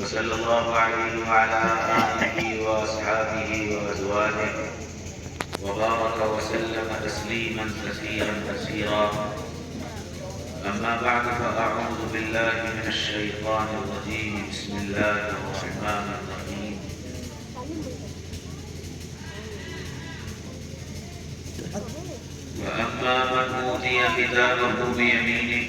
وصلى الله عليه وعلى آله وأصحابه وأزواجه وبارك وسلم تسليما كثيرا كثيرا. أما بعد فأعوذ بالله من الشيطان الرجيم. بسم الله الرحمن الرحيم. وأما من أوتي كتابه بيمينه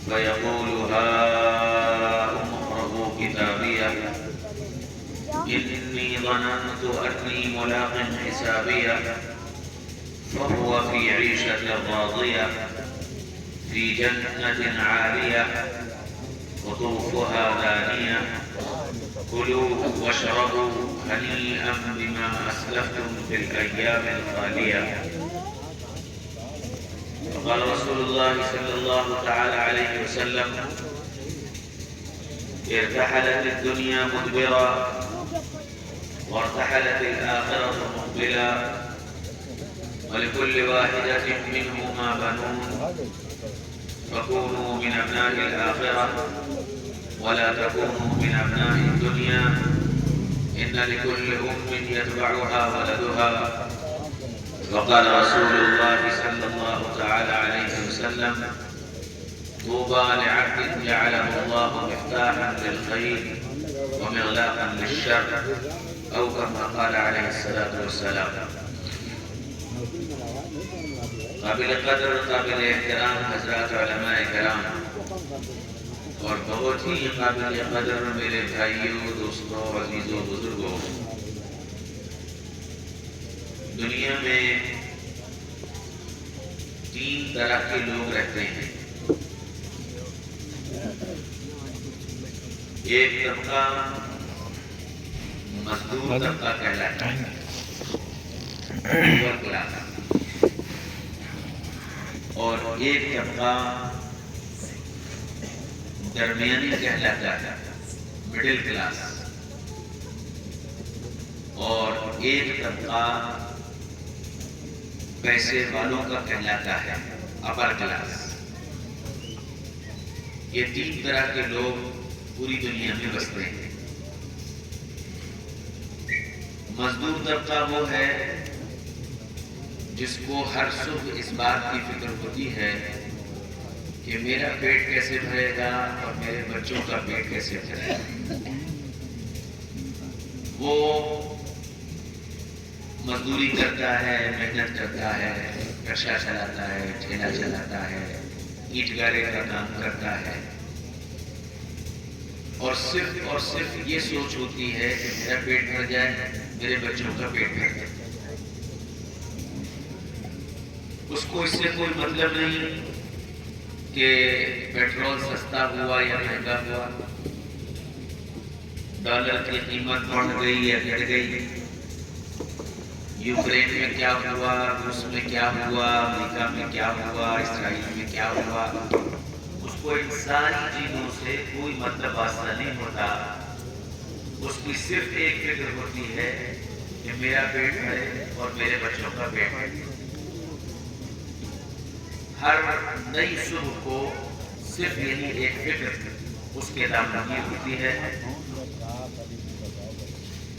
فيقول هاؤم اقرءوا كتابيه إني ظننت أني ملاق حسابيه فهو في عيشة راضية في جنة عالية قطوفها دانية كلوا واشربوا هنيئا بما أسلفتم في الأيام الخالية. وقال رسول الله صلى الله تعالى عليه وسلم ارتحلت الدنيا مدبرا وارتحلت الآخرة مقبلا ولكل واحدة منهما بنون فكونوا من أبناء الآخرة ولا تكونوا من أبناء الدنيا إن لكل أم يتبعها ولدها. وقال رسول الله صلى الله تعالى عليه وسلم طوبى لعبد جعله الله مفتاحا للخير ومغلاقا للشر أو كما قال عليه الصلاة والسلام. قابل قدر قابل احترام حضرات علماء کرام اور بہت ہی قابل قدر میرے بھائیوں دوستوں عزیزوں بزرگوں، دنیا میں تین طرح کے لوگ رہتے ہیں. ایک طبقہ مزدور طبقہ کہلاتا ہے، لوور کلاس، اور ایک طبقہ درمیانی کہلاتا ہے، مڈل کلاس، اور ایک طبقہ پیسے والوں کا کہلاتا ہے، اپر کلاس. یہ تین طرح کے لوگ پوری دنیا میں بستے ہیں. مزدور طبقہ وہ ہے جس کو ہر صبح اس بات کی فکر ہوتی ہے کہ میرا پیٹ کیسے بھرے گا اور میرے بچوں کا پیٹ کیسے بھرے گا. وہ مزدوری کرتا ہے، محنت کرتا ہے، رکشہ چلاتا ہے، ٹھیلا چلاتا ہے، اینٹ گارے کا کام کرتا ہے، اور صرف یہ سوچ ہوتی ہے کہ میرا پیٹ بھر جائے، میرے بچوں کا پیٹ بھر جائے. اس کو اس سے کوئی مطلب نہیں کہ پیٹرول سستا ہوا یا مہنگا ہوا، ڈالر کی قیمت بڑھ گئی یا گھٹ گئی، یوکرین میں کیا ہوا، روس میں کیا ہوا، امریکہ میں کیا ہوا، اسرائیل میں کیا ہوا. اس کو ان ساری چیزوں سے کوئی مطلب واسطہ نہیں ہوتا. اس کی صرف ایک فکر ہوتی ہے کہ میرا پیٹ بھرے اور میرے بچوں کا پیٹ بھرے. ہر نئی صبح کو صرف یہی ایک فکر اس کے دامن میں ہوتی ہے.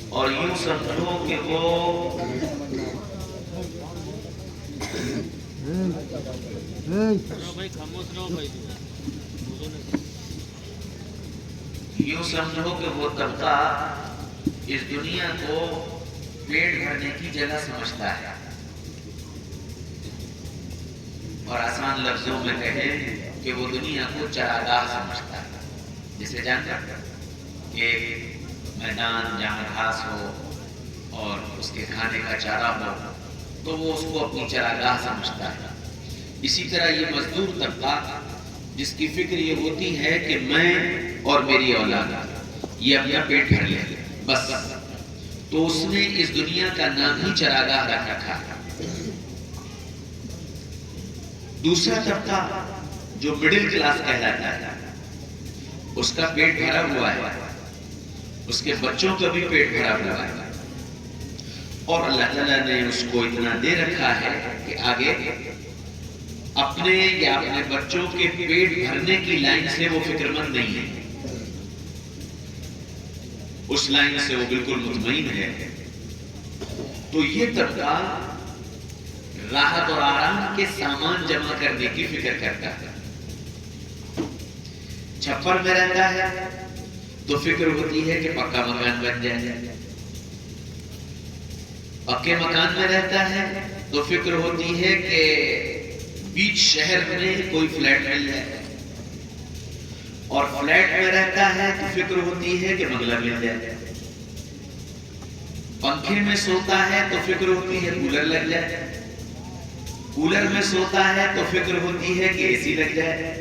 اور یوں سمجھو کہ وہ طبقہ اس دنیا کو پیٹ بھرنے کی جگہ سمجھتا ہے. اور آسان لفظوں میں کہیں کہ وہ دنیا کو چراگاہ سمجھتا ہے. جسے جانتا کہ میدان جہاں گھاس ہو اور اس کے کھانے کا چارہ ہو تو وہ اس کو اپنی چراگاہ سمجھتا ہے. اسی طرح یہ مزدور طبقہ جس کی فکر یہ ہوتی ہے کہ میں اور میری اولاد یہ اپنا پیٹ بھر لے بس، تو اس نے اس دنیا کا نام ہی چراگاہ رکھ رکھا. دوسرا طبقہ جو مڈل کلاس کہلاتا ہے، اس کا پیٹ بھرا ہوا ہے، اس کے بچوں کا بھی پیٹ بھرا ہوا ہے، اور اللہ تعالیٰ نے اس کو اتنا دے رکھا ہے کہ آگے اپنے یا اپنے بچوں کے پیٹ بھرنے کی لائن سے وہ فکر مند نہیں ہے. اس لائن سے وہ بالکل مطمئن ہے. تو یہ طبقہ راحت اور آرام کے سامان جمع کرنے کی فکر کرتا ہے. چھپر میں رہتا ہے تو فکر ہوتی ہے کہ پکا مکان بن جائے. پکے مکان میں رہتا ہے تو فکر ہوتی ہے کہ بیچ شہر میں کوئی فلیٹ مل جائے. اور فلیٹ میں رہتا ہے تو فکر ہوتی ہے کہ بنگلہ مل جائے. پنکھے میں سوتا ہے تو فکر ہوتی ہے کولر لگ جائے. کولر میں سوتا ہے تو فکر ہوتی ہے کہ اے سی لگ جائے.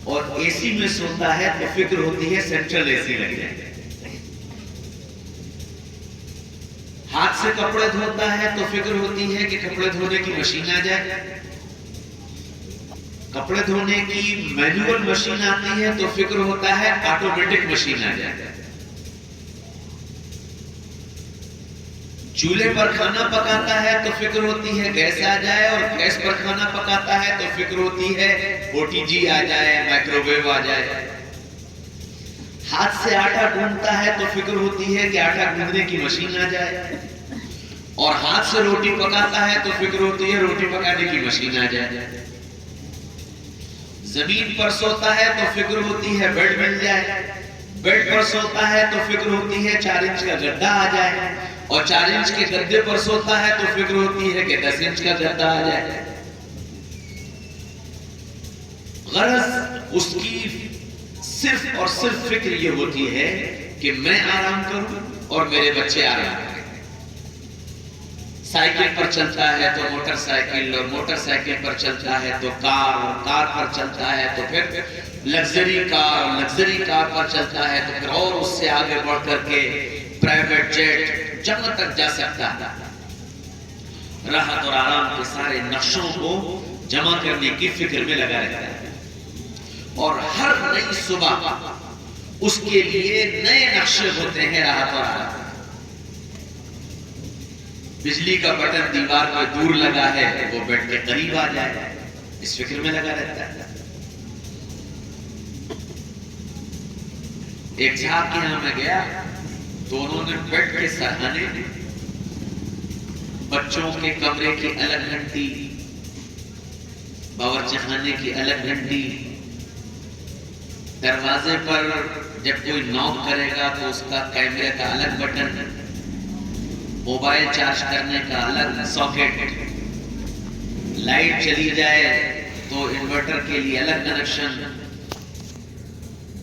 اور اے سی میں سوتا ہے تو فکر ہوتی ہے سینٹرل اے سی لگ جائے. ہاتھ سے کپڑے دھوتا ہے تو فکر ہوتی ہے کہ کپڑے دھونے کی مشین آ جائے. کپڑے دھونے کی مینوئل مشین آتی ہے تو فکر ہوتا ہے آٹومیٹک مشین آ جائے. چولہے پر کھانا پکاتا ہے تو فکر ہوتی ہے گیس آ جائے. اور گیس پر کھانا پکاتا ہے تو فکر ہوتی ہے او ٹی جی آ جائے, مائکرو ویو آ جائے. ہاتھ سے آٹا گوندتا ہے تو فکر ہوتی ہے کہ آٹا گوندنے کی مشین آ جائے. اور ہاتھ سے روٹی پکاتا ہے تو فکر ہوتی ہے روٹی پکانے کی مشین آ جائے. زمین پر سوتا ہے تو فکر ہوتی ہے بیڈ مل جائے. بیڈ پر سوتا ہے تو فکر ہوتی ہے 4 انچ کا گدا آ جائے. اور 4 انچ کے گدے پر سوتا ہے تو فکر ہوتی ہے کہ 10 انچ کا گدا آ جائے. غرض اس کی صرف اور صرف فکر یہ ہوتی ہے کہ میں آرام کروں اور میرے بچے آرام کریں. سائیکل پر چلتا ہے تو موٹر سائیکل, اور موٹر سائیکل پر چلتا ہے تو کار, اور کار پر چلتا ہے تو پھر لگژری کار, اور لگژری کار پر چلتا ہے تو پھر اور اس سے آگے بڑھ کر کے پرائیویٹ جیٹ, جہاں تک جا سکتا ہے. راحت اور آرام کے سارے نقشوں کو جمع کرنے کی فکر میں لگا رہتا ہے. اور ہر نئی صبح اس کے لیے نئے نقشے ہوتے ہیں راحت اور آرام. بجلی کا بٹن دیوار پہ دور لگا ہے وہ بیڈ کے قریب آ جائے, اس فکر میں لگا رہتا ہے. ایک صاحب کے یہاں میں گیا تو انہوں نے بیڈ کے سرہانے بچوں کے کمرے کی الگ گھنٹی, باورچی خانے کی الگ گھنٹی, دروازے پر جب کوئی ناک کرے گا تو اس کا کیمرے کا الگ بٹن, موبائل چارج کرنے کا الگ ساکٹ, لائٹ چلی جائے تو انورٹر کے لیے الگ کنیکشن,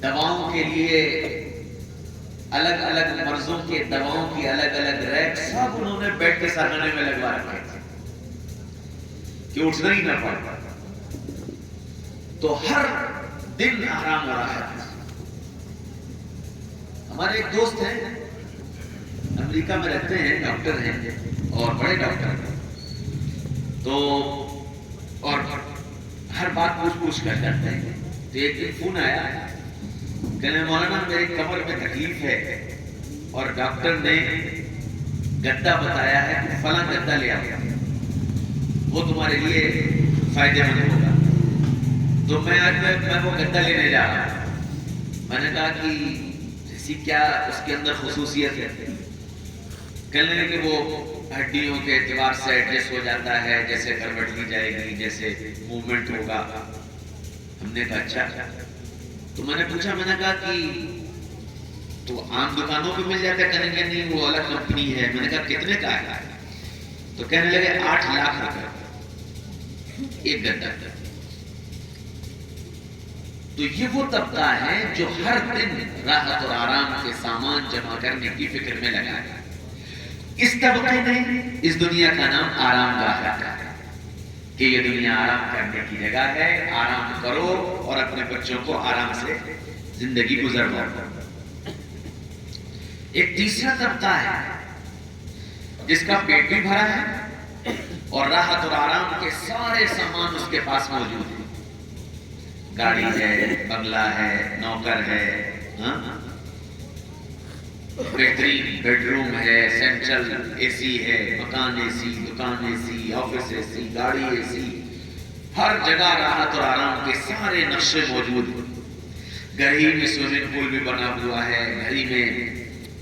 دواؤں کے لیے الگ الگ مرضوں کے دواؤں کی الگ الگ ریک, سب انہوں نے بیڈ کے سرہانے میں لگوا رکھے تھے کہ اٹھنا ہی نہ پڑے. تو ہر دن آرام ہو رہا ہے. ہمارے ایک دوست ہیں, امریکہ میں رہتے ہیں, ڈاکٹر ہیں اور بڑے ڈاکٹر ہیں. تو اور ہر بات پوچھ کر کرتے ہیں. تو ایک دن فون آیا, کہنے مولانا میری کمر میں تکلیف ہے اور ڈاکٹر نے گدا بتایا ہے کہ فلاں گدا لے آؤ, وہ تمہارے لیے فائدے مند ہوگا. تو میں وہ گدا لینے جا رہا ہوں. میں نے کہا کہ ایسی کیا اس کے اندر خصوصیت ہے؟ کہنے لگے کہ وہ ہڈیوں کے اعتبار سے ایڈجسٹ ہو جاتا ہے, جیسے کروٹ لی جائے گی جیسے موومنٹ ہوگا. ہم نے کہا اچھا. تو میں نے پوچھا, میں نے کہا کہ تو عام دکانوں پہ مل جاتا ہے؟ کہنے لگے نہیں وہ الگ کمپنی ہے. میں نے کہا کتنے کا ہے؟ تو کہنے لگے 8 لاکھ روپے ایک گدا. تو یہ وہ طبقہ ہے جو ہر دن راحت اور آرام کے سامان جمع کرنے کی فکر میں لگا ہے. اس طبقے نے اس دنیا کا نام آرام گاہ رکھا ہے کہ یہ دنیا آرام کرنے کی جگہ ہے, آرام کرو اور اپنے بچوں کو آرام سے زندگی گزرواؤ. ایک تیسرا طبقہ ہے جس کا پیٹ بھی بھرا ہے اور راحت اور آرام کے سارے سامان اس کے پاس موجود ہیں. گاڑی ہے, بنگلہ ہے, نوکر ہے, بہترین بیڈ روم ہے, سینٹرل اے سی ہے, مکان اے سی, دکان اے سی, آفس اے سی, گاڑی اے سی, ہر جگہ راحت اور آرام کے سارے نقشے موجود ہیں. گھر ہی میں سوئمنگ پول بھی بنا ہوا ہے, گھر ہی میں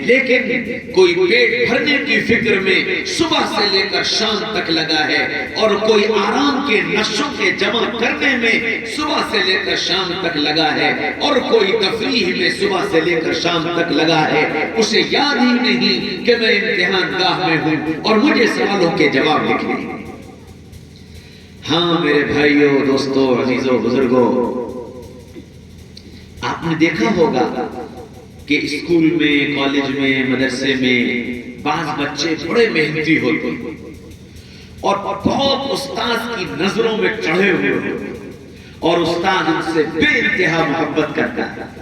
لیکن کوئی پیٹ بھرنے کی فکر میں صبح سے لے کر شام تک لگا ہے، اور کوئی آرام کے نشوں کے جمع کرنے میں صبح سے لے کر شام تک لگا ہے، اور کوئی تفریح میں صبح سے لے کر شام تک لگا ہے۔ اسے یاد ہی نہیں کہ میں امتحان گاہ میں ہوں اور مجھے سوالوں کے جواب لکھنے ہیں۔ ہاں میرے بھائیوں، دوستوں، عزیزوں، بزرگوں، آپ نے دیکھا ہوگا کہ اسکول میں، کالج میں، مدرسے میں بعض بچے بڑے محنتی ہوتے ہیں اور بہت استاذ کی نظروں میں چڑھے ہوئے ہوتے ہیں، اور استاذ ان سے بے انتہا محبت کرتا ہے۔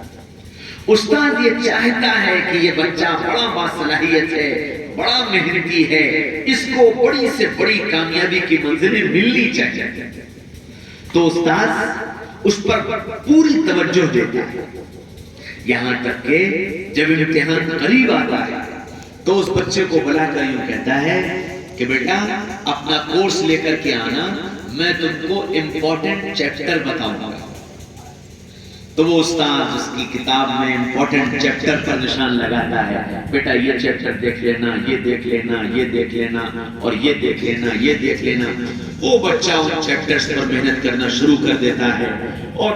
استاذ یہ چاہتا ہے کہ یہ بچہ بڑا باصلاحیت ہے، بڑا محنتی ہے، اس کو بڑی سے بڑی کامیابی کی منزلیں ملنی چاہیے، تو استاذ اس پر پوری توجہ دیتا ہے۔ یہاں تک کہ جب امتحان قریب آتا ہے تو اس بچے کو بلا کر یوں کہتا ہے کہ بیٹا اپنا کورس لے کر کے آنا، میں تم کو امپورٹنٹ چیپٹر بتاؤں گا۔ تو وہ استاد اس کی کتاب میں امپورٹنٹ چیپٹر پر نشان لگاتا ہے، بیٹا یہ چیپٹر دیکھ لینا، یہ دیکھ لینا، یہ دیکھ لینا، اور یہ دیکھ لینا، یہ دیکھ لینا۔ وہ بچہ ان چیپٹرز پر محنت کرنا شروع کر دیتا ہے اور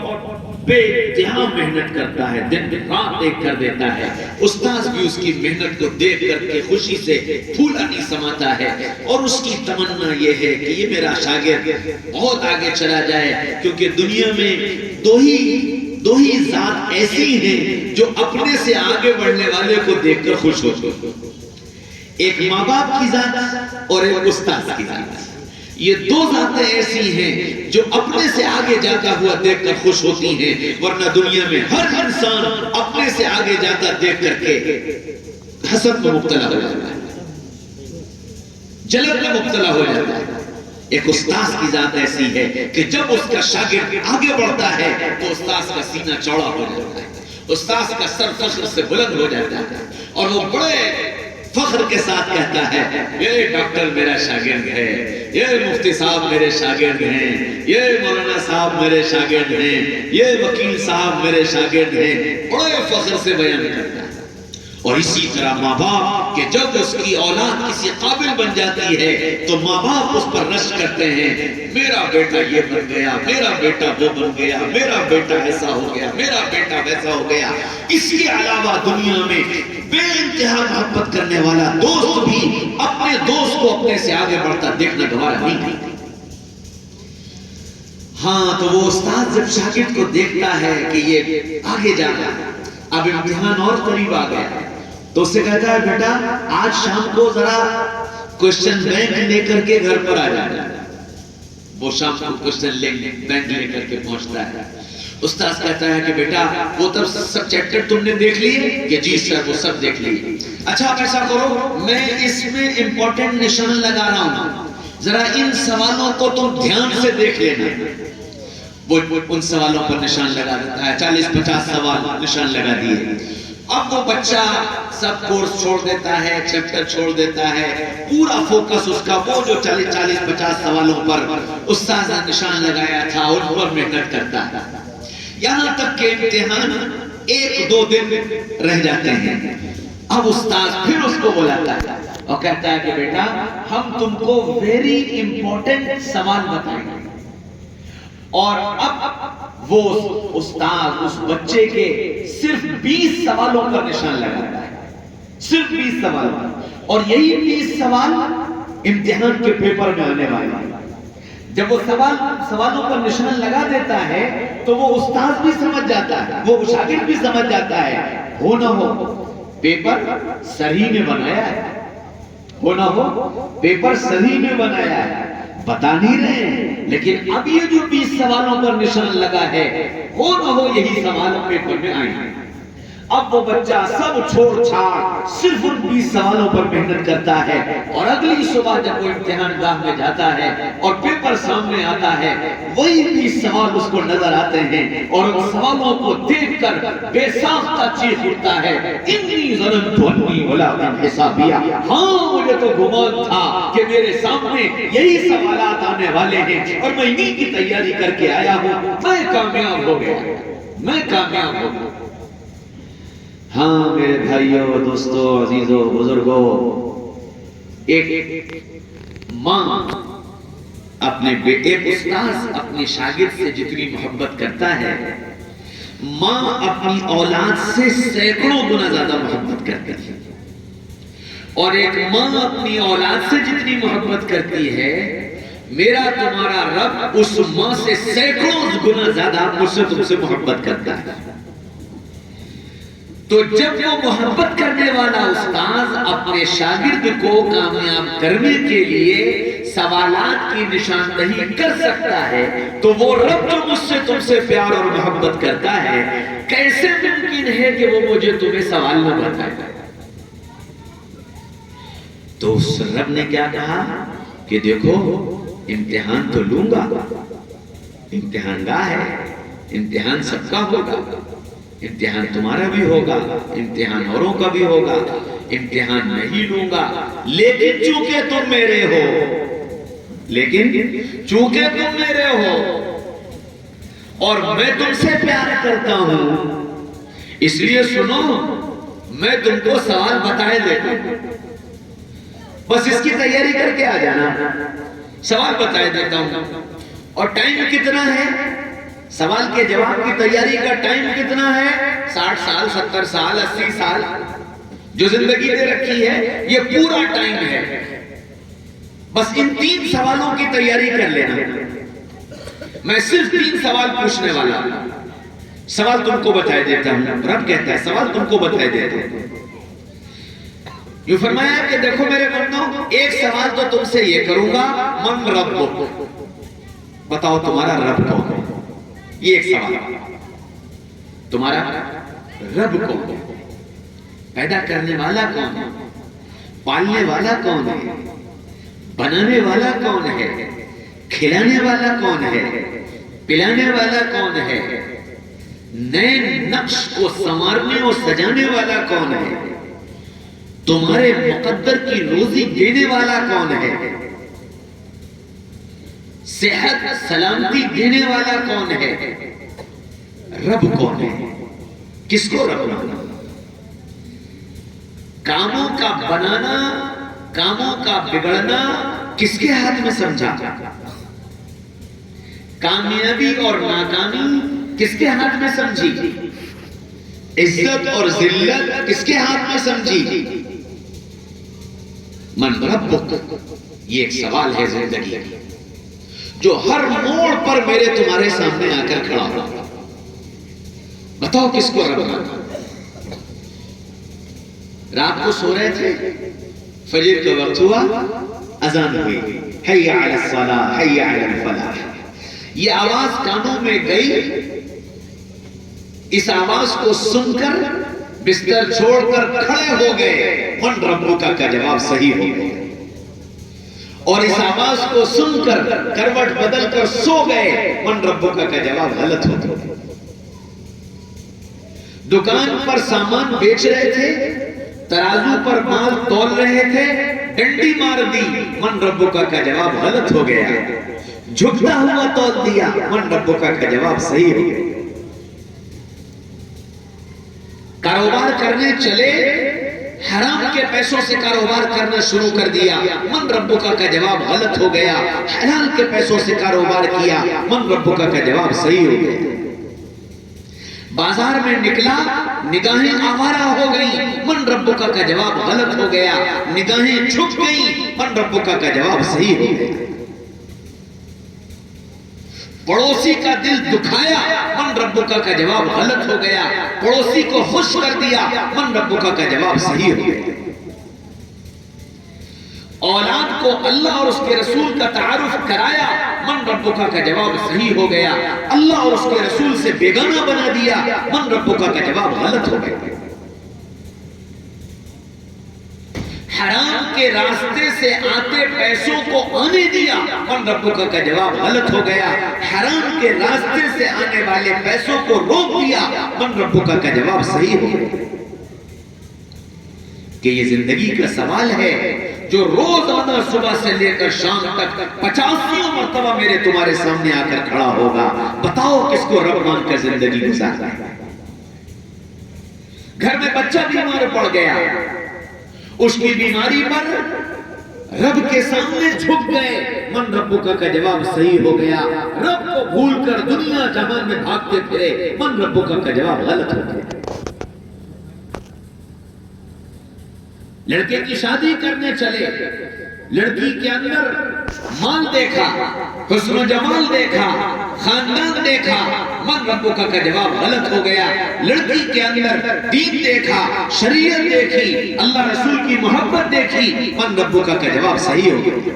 بے انتہا محنت کرتا ہے، دن رات ایک کر دیتا ہے۔ استاذ بھی اس کی محنت کو دیکھ کر کے خوشی سے پھولا نہیں سماتا ہے، اور اس کی تمنا یہ ہے کہ یہ میرا شاگرد بہت آگے چلا جائے، کیونکہ دنیا میں دو ہی ذات ایسی ہیں جو اپنے سے آگے بڑھنے والے کو دیکھ کر خوش ہوتے ہیں، ایک ماں باپ کی ذات اور ایک استاذ کی ذات۔ یہ دو ذاتیں ایسی ہیں جو اپنے سے آگے جاتا ہوا دیکھ کر خوش ہوتی ہیں، ورنہ دنیا میں ہر انسان اپنے سے آگے جاتا دیکھ کر کے حسد میں مبتلا ہو جاتا ہے، جلن میں مبتلا ہو جاتا ہے۔ ایک استاذ کی ذات ایسی ہے کہ جب اس کا شاگرد آگے بڑھتا ہے تو استاذ کا سینہ چوڑا ہو جاتا ہے، استاذ کا سر فخر سے بلند ہو جاتا ہے، اور وہ بڑے فخر کے ساتھ کہتا ہے یہ ڈاکٹر میرا شاگرد ہے، یہ مفتی صاحب میرے شاگرد ہیں، یہ مولانا صاحب میرے شاگرد ہیں، یہ وکیل صاحب میرے شاگرد ہیں، بڑے فخر سے بیان کرتا ہے۔ اور اسی طرح ماں باپ کہ جب اس کی اولاد کسی قابل بن جاتی ہے تو ماں باپ اس پر رشک کرتے ہیں، میرا بیٹا یہ بن گیا، میرا بیٹا وہ بن گیا، میرا بیٹا ایسا ہو گیا، میرا بیٹا ویسا ہو گیا۔ اس کے علاوہ دنیا میں بے انتہا محبت کرنے والا دوست بھی اپنے دوست کو اپنے سے آگے بڑھتا دیکھنا گوارا نہیں کرتا۔ ہاں تو وہ استاد جب شاگرد کو دیکھتا ہے کہ یہ آگے جا رہا ہے، اب امتحان اور قریب آ گیا، تو اسے کہتا ہے بیٹا آج شام کو ذرا کوشچن بینک لے کر کے گھر پر آ جانا۔ وہ شام کو کوشچن بینک لے کر کے پہنچتا ہے۔ استاد کہتا ہے کہ بیٹا وہ تب سب چیپٹر تم نے دیکھ لیے؟ کہ جی سر وہ سب دیکھ لیے۔ اچھا آپ ایسا کرو، میں اس میں امپورٹنٹ نشان لگا رہا ہوں، ذرا ان سوالوں کو تم دھیان سے دیکھ لینا۔ وہ ان سوالوں پر نشان لگا دیتا ہے، 40-50 سوال نشان لگا دیے۔ اب وہ بچہ سب کورس چھوڑ دیتا ہے، چیپٹر چھوڑ دیتا ہے، پورا فوکس اس کا وہ جو 40-50 سوالوں پر استاد نے نشان لگایا تھا ان پر محنت کرتا ہے، یہاں تک کہ امتحان 1-2 دن رہ جاتے ہیں۔ اب استاد پھر اس کو بلاتا ہے اور کہتا ہے کہ بیٹا ہم تم کو ویری امپورٹنٹ سوال بتائیں گے، اور اب وہ استاد اس بچے کے صرف 20 سوالوں پر نشان لگاتا ہے، صرف 20 سوال، اور یہی 20 سوال امتحان کے پیپر میں آنے والے ہیں۔ جب وہ سوالوں پر نشان لگا دیتا ہے تو وہ استاد بھی سمجھ جاتا ہے، وہ شاگرد بھی سمجھ جاتا ہے، ہو نہ ہو پیپر سر نے بنایا ہے، ہو نہ ہو پیپر سر نے بنایا ہے، بتا نہیں رہے ہیں، لیکن اب یہ جو 20 سوالوں پر نشان لگا ہے وہ نہ ہو یہی سوال پیپر میں آئیں گے۔ اب وہ بچہ سب چھوڑ چھاڑ صرف ان 20 سوالوں پر محنت کرتا ہے، اور اگلی صبح جب وہ امتحان گاہ میں جاتا ہے اور پیپر سامنے آتا ہے وہی 20 سوال اس کو نظر آتے ہیں، اور ان سوالوں کو دیکھ کر بے ساختہ چیخ اٹھتا ہے انی ظننت انی ملاق حسابیہ، ہاں مجھے تو گمان تھا کہ میرے سامنے یہی سوالات آنے والے ہیں اور میں انہی کی تیاری کر کے آیا ہوں، میں کامیاب ہو گیا، میں کامیاب ہو گیا۔ ہاں میرے بھائیوں، دوستوں، عزیزوں، بزرگوں، ایک ماں اپنے ایک استاذ اپنے شاگرد سے جتنی محبت کرتا ہے، ماں اپنی اولاد سے سینکڑوں گنا زیادہ محبت کرتی ہے. اور ایک ماں اپنی اولاد سے جتنی محبت کرتی ہے، میرا تمہارا رب اس ماں سے سینکڑوں گنا زیادہ مجھ سے تم سے محبت کرتا ہے. تو جب وہ محبت کرنے والا استاذ اپنے شاگرد کو کامیاب کرنے کے لیے سوالات کی نشاندہی کر سکتا ہے، تو وہ رب جو مجھ سے تم سے پیار اور محبت کرتا ہے، کیسے ممکن ہے کہ وہ مجھے تمہیں سوال نہ بتائے؟ تو اس رب نے کیا کہا کہ دیکھو، امتحان تو لوں گا، امتحان گاہ ہے، امتحان سب کا ہوگا، امتحان تمہارا بھی ہوگا، امتحان اوروں کا بھی ہوگا، امتحان نہیں لوں گا، لیکن چونکہ تم میرے ہو اور میں تم سے پیار کرتا ہوں، اس لیے سنو، میں تم کو سوال بتائے دیتا ہوں، بس اس کی تیاری کر کے آ جانا. سوال بتائے دیتا ہوں. اور ٹائم کتنا ہے؟ سوال کے جواب کی تیاری کا ٹائم کتنا ہے؟ 60 سال، 70 سال، 80 سال جو زندگی دے رکھی ہے، یہ پورا ٹائم ہے. بس ان 3 سوالوں کی تیاری کر لینا. میں صرف 3 سوال پوچھنے والا ہوں. سوال تم کو بتائے دیتا ہوں. رب کہتا ہے سوال تم کو بتائے دیتا ہوں. یوں فرمایا کہ دیکھو میرے بندوں، ایک سوال تو تم سے یہ کروں گا، من رب، بتاؤ تمہارا رب کون ہے؟ یہ ایک سوال. تمہارا رب کون ہے؟ پیدا کرنے والا کون ہے؟ پالنے والا کون ہے؟ بنانے والا کون ہے؟ کھلانے والا کون ہے؟ پلانے والا کون ہے؟ نئے نقش کو سنوارنے اور سجانے والا کون ہے؟ تمہارے مقدر کی روزی دینے والا کون ہے؟ صحت سلامتی دینے والا کون ہے؟ رب کون ہے؟ کس کو رب مانا؟ کاموں کا بنانا، کاموں کا بگڑنا کس کے ہاتھ میں سمجھا؟ کامیابی اور ناکامی کس کے ہاتھ میں سمجھی؟ عزت اور ذلت کس کے ہاتھ میں سمجھی؟ من ربک، یہ ایک سوال ہے زندگی جو ہر موڑ پر میرے تمہارے سامنے آ کر کھڑا ہو. بتاؤ کس کو رب مانا؟ رات کو سو رہے تھے، فجر کا وقت ہوا، اذان ہوئی، حی علی الصلاۃ حی علی الفلاح. یہ آواز کانوں میں گئی. اس آواز کو سن کر بستر چھوڑ کر کھڑے ہو گئے. من ربک کا جواب صحیح ہو گیا. اور اس آواز کو سن کر کروٹ بدل کر سو گئے. من ربک کا جواب غلط ہو گیا. دکان پر سامان بیچ رہے تھے، ترازو پر مال تول رہے تھے، ڈنڈی مار دی. من ربک کا جواب غلط ہو گیا. جھکتا ہوا تول دیا. من ربک کا جواب صحیح ہو گیا. کاروبار کرنے چلے، حرام کے پیسوں سے کاروبار کرنا شروع کر دیا. من ربک کا جواب غلط ہو گیا. حلال کے پیسوں سے کاروبار کیا. من ربک کا جواب صحیح ہو گیا. بازار میں نکلا، نگاہیں آوارہ ہو گئی. من ربک کا جواب غلط ہو گیا. نگاہیں جھک گئی. من ربک کا جواب صحیح ہو گیا. پڑوسی کا دل دکھایا. من ربک کا جواب غلط ہو گیا. پڑوسی کو خوش کر دیا. من ربک کا جواب صحیح ہو گیا. اولاد کو اللہ اور اس کے رسول کا تعارف کرایا. من ربک کا جواب صحیح ہو گیا. اللہ اور اس کے رسول سے بیگانہ بنا دیا. من ربک کا جواب غلط ہو گیا. حرام کے راستے سے آتے پیسوں کو آنے دیا. من ربک کا جواب غلط ہو گیا. حرام کے راستے سے آنے والے پیسوں کو روک دیا. من ربک کا جواب صحیح ہو گیا. کہ یہ زندگی کا سوال ہے جو روزانہ صبح سے لے کر شام تک 50 مرتبہ میرے تمہارے سامنے آ کر کھڑا ہوگا. بتاؤ کس کو رب مان کر زندگی گزارنا ہے؟ گھر میں بچہ بیمار پڑ گیا، اس کی بیماری پر رب کے سامنے جھک گئے، من ربک کا جواب صحیح ہو گیا۔ رب کو بھول کر دنیا جہان میں بھاگتے پھرے، من ربک کا جواب غلط ہو گیا۔ لڑکے کی شادی کرنے چلے، لڑکی کے اندر مال دیکھا، حسن و جمال دیکھا، خاندان دیکھا، من ربک کا جواب غلط ہو گیا۔ لڑکی کے اندر دین دیکھا، شریعت دیکھی، اللہ رسول کی محبت دیکھی، من ربک کا جواب صحیح ہو گیا۔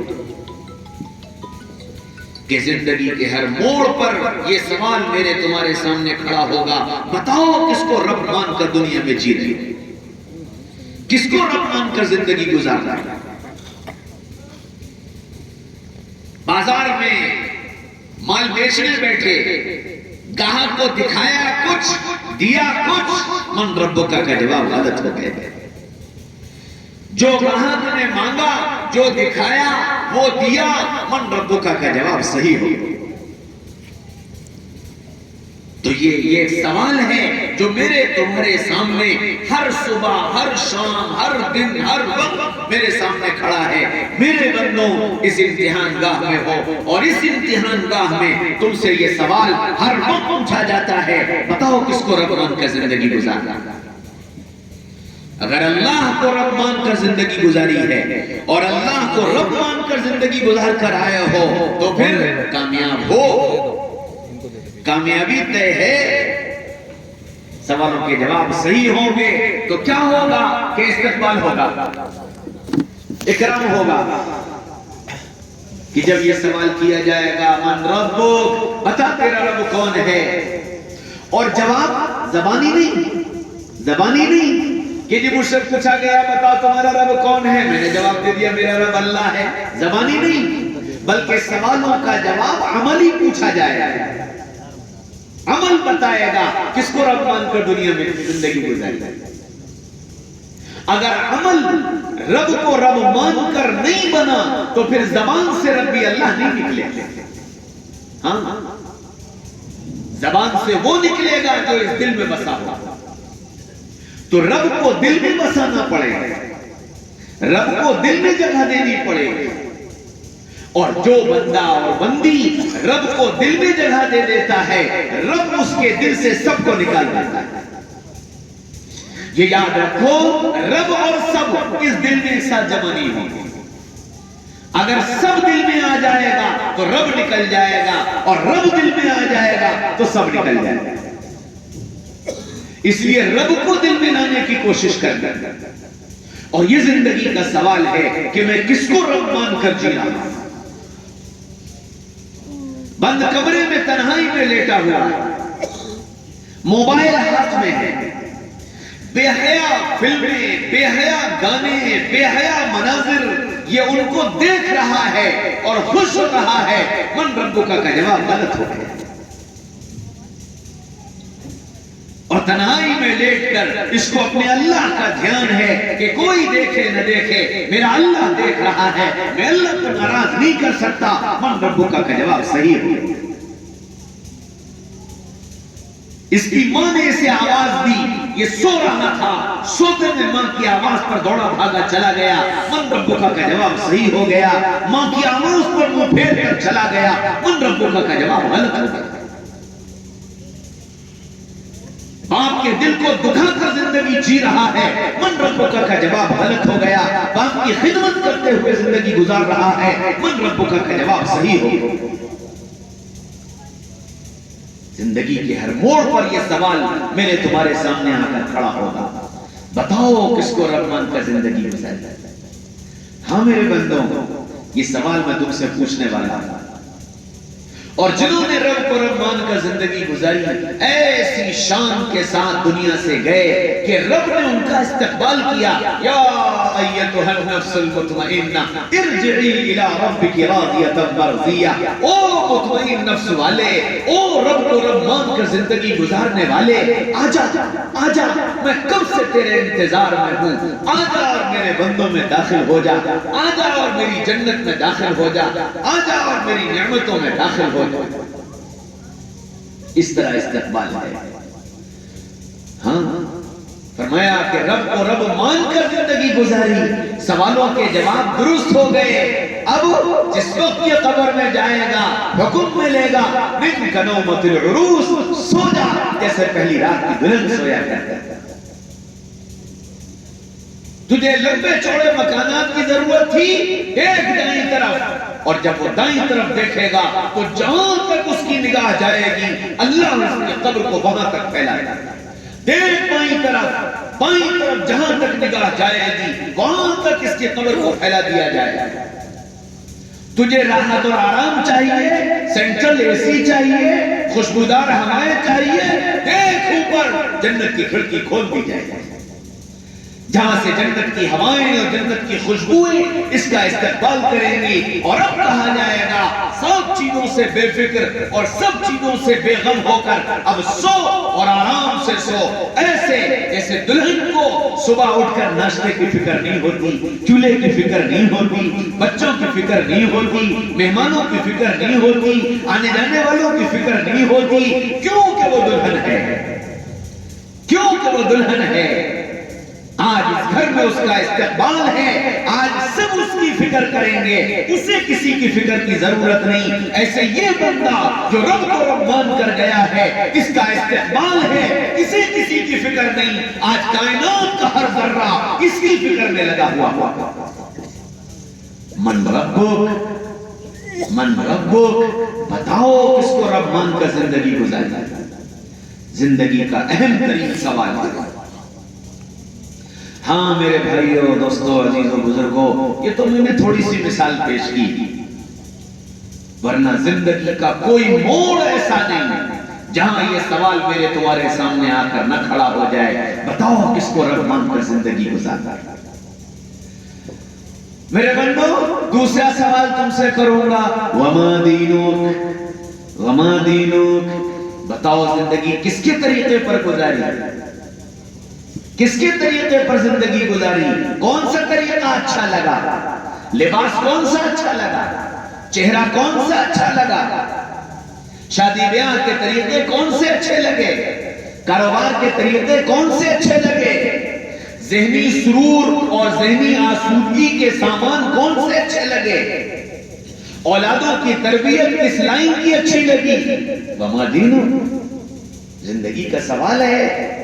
کہ زندگی کے ہر موڑ پر یہ سوال میرے تمہارے سامنے کھڑا ہوگا، بتاؤ کس کو رب مان کر دنیا میں جی رہے، کس کو رب مان کر زندگی گزارنا ہے؟ بازار میں مال بیچنے بیٹھے، گاہک کو دکھایا کچھ، دیا کچھ، من ربک کا جواب غلط ہو گیا۔ جو گاہک نے مانگا، جو دکھایا وہ دیا، من ربک کا جواب صحیح ہو گیا۔ تو یہ سوال ہے جو میرے تمہارے سامنے ہر صبح، ہر شام، ہر دن، ہر وقت میرے سامنے کھڑا ہے۔ میرے بندوں، اس امتحان گاہ میں ہو، اور اس امتحان گاہ میں تم سے یہ سوال ہر وقت پوچھا جاتا ہے، بتاؤ کس کو رب مان کر زندگی گزارنا؟ اگر اللہ کو رب مان کر زندگی گزاری ہے اور اللہ کو رب مان کر زندگی گزار کر آئے ہو تو پھر کامیاب ہو، کامیابی طے ہے۔ سوالوں کے جواب صحیح ہوں گے تو کیا ہوگا کہ استقبال ہوگا، اکرام ہوگا۔ کہ جب یہ سوال کیا جائے گا، من ربک، بتا تیرا رب کون ہے، اور جواب زبانی نہیں، زبانی نہیں کہ جب مجھ سے پوچھا گیا بتا تمہارا رب کون ہے، میں نے جواب دے دیا میرا رب اللہ ہے، زبانی نہیں، بلکہ سوالوں کا جواب عملی پوچھا جائے گا۔ عمل بتائے گا کس کو رب مان کر دنیا میں زندگی گزاری۔ اگر عمل رب کو رب مان کر نہیں بنا تو پھر زبان سے ربی اللہ نہیں نکلے، ہاں زبان سے وہ نکلے گا جو اس دل میں بسا ہوا۔ تو رب کو دل میں بسانا پڑے گا، رب کو دل میں جگہ دینی پڑے گی، اور جو بندہ اور بندی رب کو دل میں جگہ دے دیتا ہے، رب اس کے دل سے سب کو نکال دیتا ہے۔ یہ یاد رکھو، رب اور سب اس دل میں ایک ساتھ جمع نہیں ہوگی۔ اگر سب دل میں آ جائے گا تو رب نکل جائے گا، اور رب دل میں آ جائے گا تو سب نکل جائے گا۔ اس لیے رب کو دل میں لانے کی کوشش کرنا، اور یہ زندگی کا سوال ہے کہ میں کس کو رب مان کر جی رہا ہوں۔ بند کمرے میں تنہائی میں لیٹا ہوا، موبائل ہاتھ میں ہے، بے حیا فلمیں، بے حیا گانے، بے حیا مناظر یہ ان کو دیکھ رہا ہے اور خوش ہو رہا ہے، من ربک کا جواب غلط ہو گیا۔ اور تنہائی میں لیٹ کر اس کو اپنے اللہ کا دھیان ہے کہ کوئی دیکھے نہ دیکھے، میرا اللہ دیکھ رہا ہے، میں اللہ کو ناراض نہیں کر سکتا، من ربک کا جواب صحیح ہے۔ اس کی ماں نے اسے آواز دی، یہ سو رہا تھا، سوتے میں ماں کی آواز پر دوڑا بھاگا چلا گیا، من ربک کا جواب صحیح ہو گیا۔ ماں کی آواز پر منہ پھیر کر چلا گیا، من ربک کا جواب غلط ہو گیا۔ باپ کے دل کو دکھا کر زندگی جی رہا ہے، من ربک کا جواب غلط ہو گیا۔ باپ کی خدمت کرتے ہوئے زندگی گزار رہا ہے، من ربک کا جواب صحیح ہو گیا۔ زندگی کے ہر موڑ پر یہ سوال میرے تمہارے سامنے آ کر کھڑا ہوگا، بتاؤ کس کو رب مان کر زندگی گزاری۔ ہاں میرے بندوں، یہ سوال میں تم سے پوچھنے والا ہوں، اور جنہوں نے رب کو رب مان کر زندگی گزاری ایسی شان کے ساتھ دنیا سے گئے کہ رب نے ان کا استقبال کیا۔ یا ایتھا النفس المطمئنہ ارجعی الی ربک راضیۃ مرضیہ، او مطمئن نفس والے، او رب کو رب مان کر زندگی گزارنے والے، آجا آجا، میں کب سے تیرے انتظار میں ہوں، آجا اور میرے بندوں میں داخل ہو جا، آجا اور میری جنت میں داخل ہو جا، آجا اور میری نعمتوں میں داخل ہو جا۔ اس طرح استقبال ہے۔ ہاں فرمایا کہ رب کو رب مان کر زندگی گزاری، سوالوں کے جواب درست ہو گئے، اب جس وقت یہ قبر میں جائے گا حکم ملے گا من کنومت العروس، سو جا جیسے پہلی رات کی دلہن سویا کرتا ہے۔ تجھے لمبے چوڑے مکانات کی ضرورت تھی، ایک دائیں طرف، اور جب وہ دائیں طرف دیکھے گا تو جہاں تک اس کی نگاہ جائے گی اللہ اس کی قبر کو وہاں تک پھیلائے گا۔ دیکھ بائیں طرف جہاں تک نگاہ جائے گی وہاں تک اس کی قبر کو پھیلا دیا جائے گا۔ تجھے راحت اور آرام چاہیے، سینٹرل اے سی چاہیے، خوشبودار ہوائیں چاہیے، دیکھ اوپر جنت کی کھڑکی کھول دی جائے گی، جہاں سے جنت کی ہوائیں اور جنت کی خوشبوئیں اس کا استقبال کریں گی، اور اب کہا جائے گا سب چیزوں سے بے فکر اور سب چیزوں سے بے غم ہو کر اب سو اور آرام سے سو، ایسے جیسے دلہن کو صبح اٹھ کر ناشتے کی فکر نہیں ہوتی، چولہے کی فکر نہیں ہوتی، بچوں کی فکر نہیں ہوتی، مہمانوں کی فکر نہیں ہوتی، آنے جانے والوں کی فکر نہیں ہوتی، کیونکہ وہ دلہن ہے، کیونکہ وہ دلہن ہے۔ آج اس گھر میں اس کا استقبال ہے، آج سب اس کی فکر کریں گے، اسے کسی کی فکر کی ضرورت نہیں۔ ایسے یہ بندہ جو رب کو رب مان کر گیا ہے اس کا استقبال ہے، اسے کسی کی فکر نہیں۔ آج کائنات کا ہر ذرہ اس کی فکر میں لگا ہوا۔ من ربک، بتاؤ کس کو رب مان کر زندگی گزاری۔ زندگی کا اہم ترین سوال ہے۔ ہاں میرے بھائیوں، دوستوں، عزیزوں، بزرگوں، یہ تو میں نے تھوڑی سی مثال پیش کی، ورنہ زندگی کا کوئی موڑ ایسا نہیں جہاں یہ سوال میرے تمہارے سامنے آ کر نہ کھڑا ہو جائے، بتاؤ کس کو رب مان کر زندگی گزارتا ہے۔ میرے بندو، دوسرا سوال تم سے کروں گا، وما دینک، بتاؤ زندگی کس کے طریقے پر گزاری، کس کے طریقے پر زندگی گزاری، کون سا طریقہ اچھا لگا، لباس کون سا اچھا لگا، چہرہ کون سا اچھا لگا، شادی بیاہ کے طریقے کون سے اچھے لگے، کاروبار کے طریقے کون سے اچھے لگے، ذہنی سرور اور ذہنی آسودگی کے سامان کون سے اچھے لگے، اولادوں کی تربیت کس لائن کی اچھی لگی۔ وما دینک، زندگی کا سوال ہے،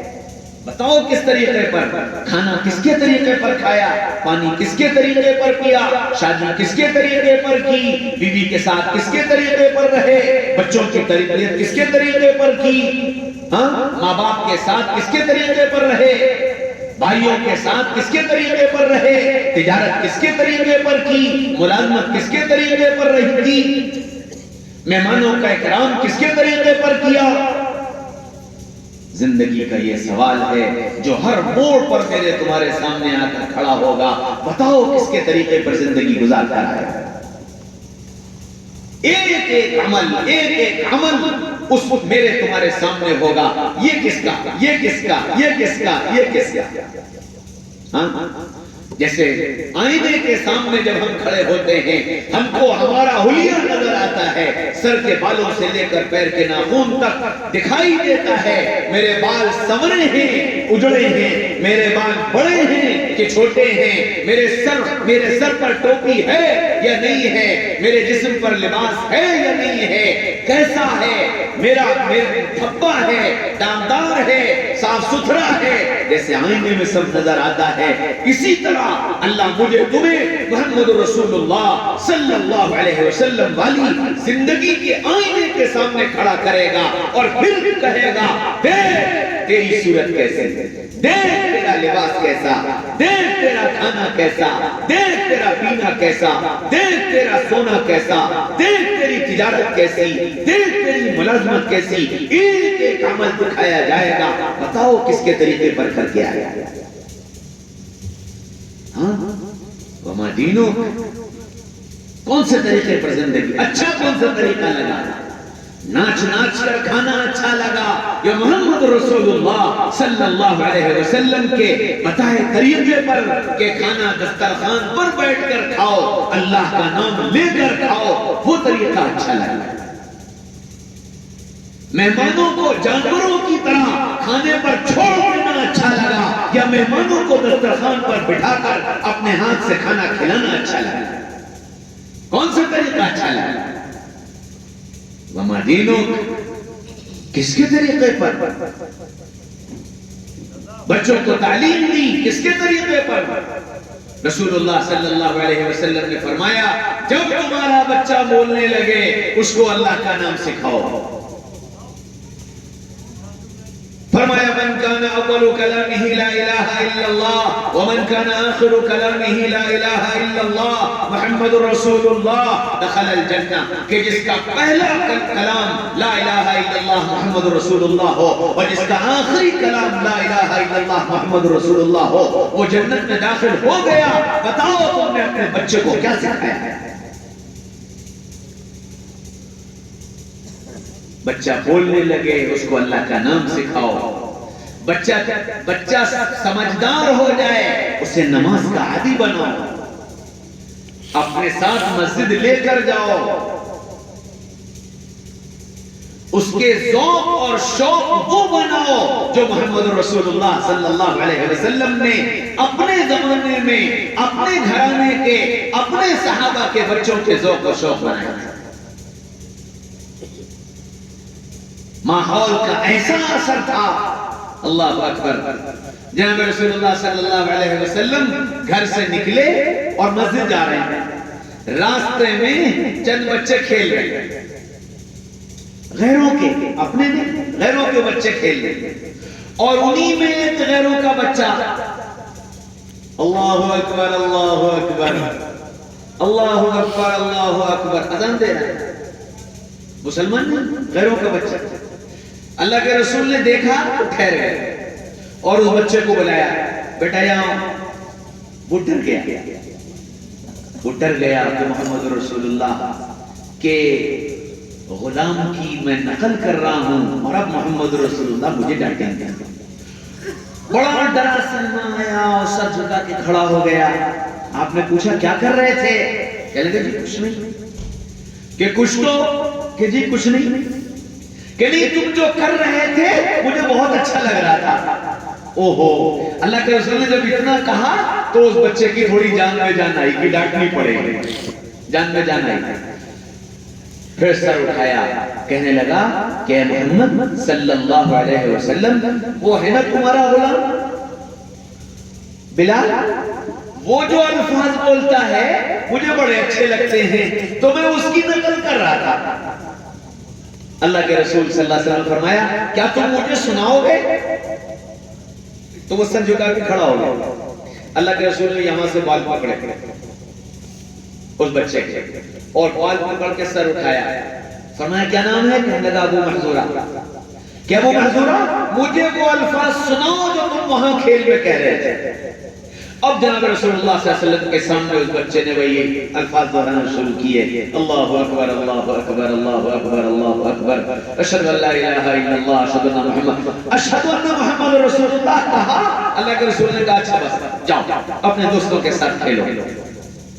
بتاؤ کس طریقے پر، کھانا کس کے طریقے پر کھایا، پانی کس کے طریقے پر پیا، شادی کس کے طریقے پر کی، بیوی کے ساتھ کس کے طریقے پر رہے، بچوں کی تربیت کس کے طریقے پر کی، ماں باپ کے ساتھ کس کے طریقے پر رہے، بھائیوں کے ساتھ کس کے طریقے پر رہے، تجارت کس کے طریقے پر کی، ملازمت کس کے طریقے پر رہی تھی، مہمانوں کا اکرام کس کے طریقے پر کیا۔ زندگی کا یہ سوال ہے جو ہر موڑ پر میرے تمہارے سامنے آ کر کھڑا ہوگا، بتاؤ کس کے طریقے پر زندگی گزارتا ہے۔ ایک ایک عمل اس وقت میرے تمہارے سامنے ہوگا، یہ کس کا، یہ کس کا، یہ کس کا، یہ کس کا۔ جیسے آئینے کے سامنے جب ہم کھڑے ہوتے ہیں ہم کو ہمارا حلیہ نظر آتا ہے، سر کے بالوں سے لے کر پیر کے ناخن تک دکھائی دیتا ہے، میرے بال سنورے ہیں اجڑے ہیں، میرے بال بڑے ہیں کہ چھوٹے ہیں، میرے سر پر ٹوپی ہے یا نہیں ہے، میرے جسم پر لباس ہے یا نہیں ہے، کیسا ہے میرا دھبا ہے، دامدار ہے، صاف ستھرا ہے، جیسے آئینے میں سب نظر آتا ہے، اسی طرح اللہ مجھے تمہیں محمد رسول اللہ صلی اللہ علیہ وسلم والی زندگی کے آئینے کے سامنے کھڑا کرے گا اور پھر کہے گا دیکھ تیری صورت کیسے، دیکھ تیرا لباس کیسا، دیکھ تیرا کھانا کیسا، دیکھ تیرا پینا کیسا، دیکھ تیرا سونا کیسا، دیکھ تیری تجارت کیسی، دیکھ تیری ملازمت کیسی، ایک ایک عمل دکھایا جائے گا، بتاؤ کس کے طریقے پر کر کے آیا۔ وما دینک، کون سے طریقے پر زندگی، اچھا کون سا طریقہ لگا، ناچ کر کھانا اچھا لگا یا محمد رسول اللہ صلی اللہ علیہ وسلم کے بتائے طریقے پر کہ کھانا دسترخوان پر بیٹھ کر کھاؤ، اللہ کا نام لے کر کھاؤ، وہ طریقہ اچھا لگا۔ مہمانوں کو جانوروں کی طرح کھانے پر چھوڑ دینا اچھا لگا یا مہمانوں کو دسترخوان پر بٹھا کر اپنے ہاتھ سے کھانا کھلانا اچھا لگا؟ کون سا طریقہ اچھا لگا؟ وما دینک، کس کے طریقے پر؟ بچوں کو تعلیم دی کس کے طریقے پر؟ رسول اللہ صلی اللہ علیہ وسلم نے فرمایا جب تمہارا بچہ بولنے لگے اس کو اللہ کا نام سکھاؤ. فرمایا من کان اول کلامہ لا الہ الا اللہ ومن کان آخر کلامہ لا الہ الا اللہ محمد رسول اللہ دخل الجنہ، کہ جس کا پہلا کلام لا الہ الا اللہ محمد رسول اللہ ہو اور جس کا آخری کلام لا الہ الا اللہ محمد رسول اللہ ہو وہ جنت میں داخل ہو گیا. بتاؤ تم نے اپنے بچے کو کیا سکھایا ہے؟ بچہ بولنے لگے اس کو اللہ کا نام سکھاؤ. بچہ سمجھدار ہو جائے اسے نماز کا عادی بناؤ. اپنے ساتھ مسجد لے کر جاؤ. اس کے ذوق اور شوق وہ بناؤ جو محمد رسول اللہ صلی اللہ علیہ وسلم نے اپنے زمانے میں اپنے گھرانے کے اپنے صحابہ کے بچوں کے ذوق و شوق بنائے. ماحول کا ایسا اثر تھا. اللہ اکبر. جناب رسول اللہ صلی اللہ علیہ وسلم گھر سے نکلے اور مسجد جا رہے ہیں. راستے میں چند بچے کھیل رہے ہیں، غیروں کے، اپنے نہیں، غیروں کے بچے کھیل رہے ہیں اور انہی میں ایک غیروں کا بچہ اللہ اکبر اللہ اکبر اللہ اکبر اللہ اکبر اذان دے رہا ہے. مسلمان نہیں، غیروں کا بچہ. اللہ کے رسول نے دیکھا تو ٹھہر گئے اور اس بچے کو بلایا بیٹا یہاں. وہ ڈر گیا کہ محمد رسول اللہ کے غلام کی میں نقل کر رہا ہوں اور اب محمد رسول اللہ مجھے ڈانٹیں گے. بڑا ڈرا سلما آیا اور سر جھکا کے کھڑا ہو گیا. آپ نے پوچھا کیا کر رہے تھے؟ کہنے لگے جی کچھ نہیں. کہ کچھ تو؟ کہ جی کچھ نہیں. کہ نہیں تم جو کر رہے تھے مجھے بہت اچھا لگ رہا تھا. اوہو. اللہ کے رسول نے جب اتنا کہا تو اس بچے کی تھوڑی جان میں جان آئی کہ ڈانٹنی پڑے گی. جان میں جان آئی. پھر سر اٹھایا کہنے لگا کہ محمد صلی اللہ علیہ وسلم وہ ہے نا تمہارا غلام بلال، وہ جو الفاظ بولتا ہے مجھے بڑے اچھے لگتے ہیں تو میں اس کی نقل کر رہا تھا. اللہ کے رسول صلی اللہ علیہ وسلم فرمایا کیا تم مجھے سناؤ گے؟ تو وہ سر جھکا کے کھڑا ہو گیا. اللہ کے رسول نے یہاں سے بال پکڑے اس بچے کے اور بال پکڑ کے سر اٹھایا. فرمایا کیا نام ہے؟ کہنے لگا ابو محذورہ. کیا ابو محذورہ مجھے وہ الفاظ سناؤ جو تم وہاں کھیل میں کہہ رہے تھے. اب جناب رسول اللہ صلی اللہ علیہ وسلم کے سامنے اس بچے نے وہی الفاظ دہرانا شروع کیے. اللہ اکبر اللہ اکبر اللہ اکبر اللہ اکبر اشہد ان لا الہ الا اللہ اشہد ان محمد رسول اللہ کہا. اللہ کے رسول نے کہا اچھا بس جاؤ اپنے دوستوں کے ساتھ کھیلو.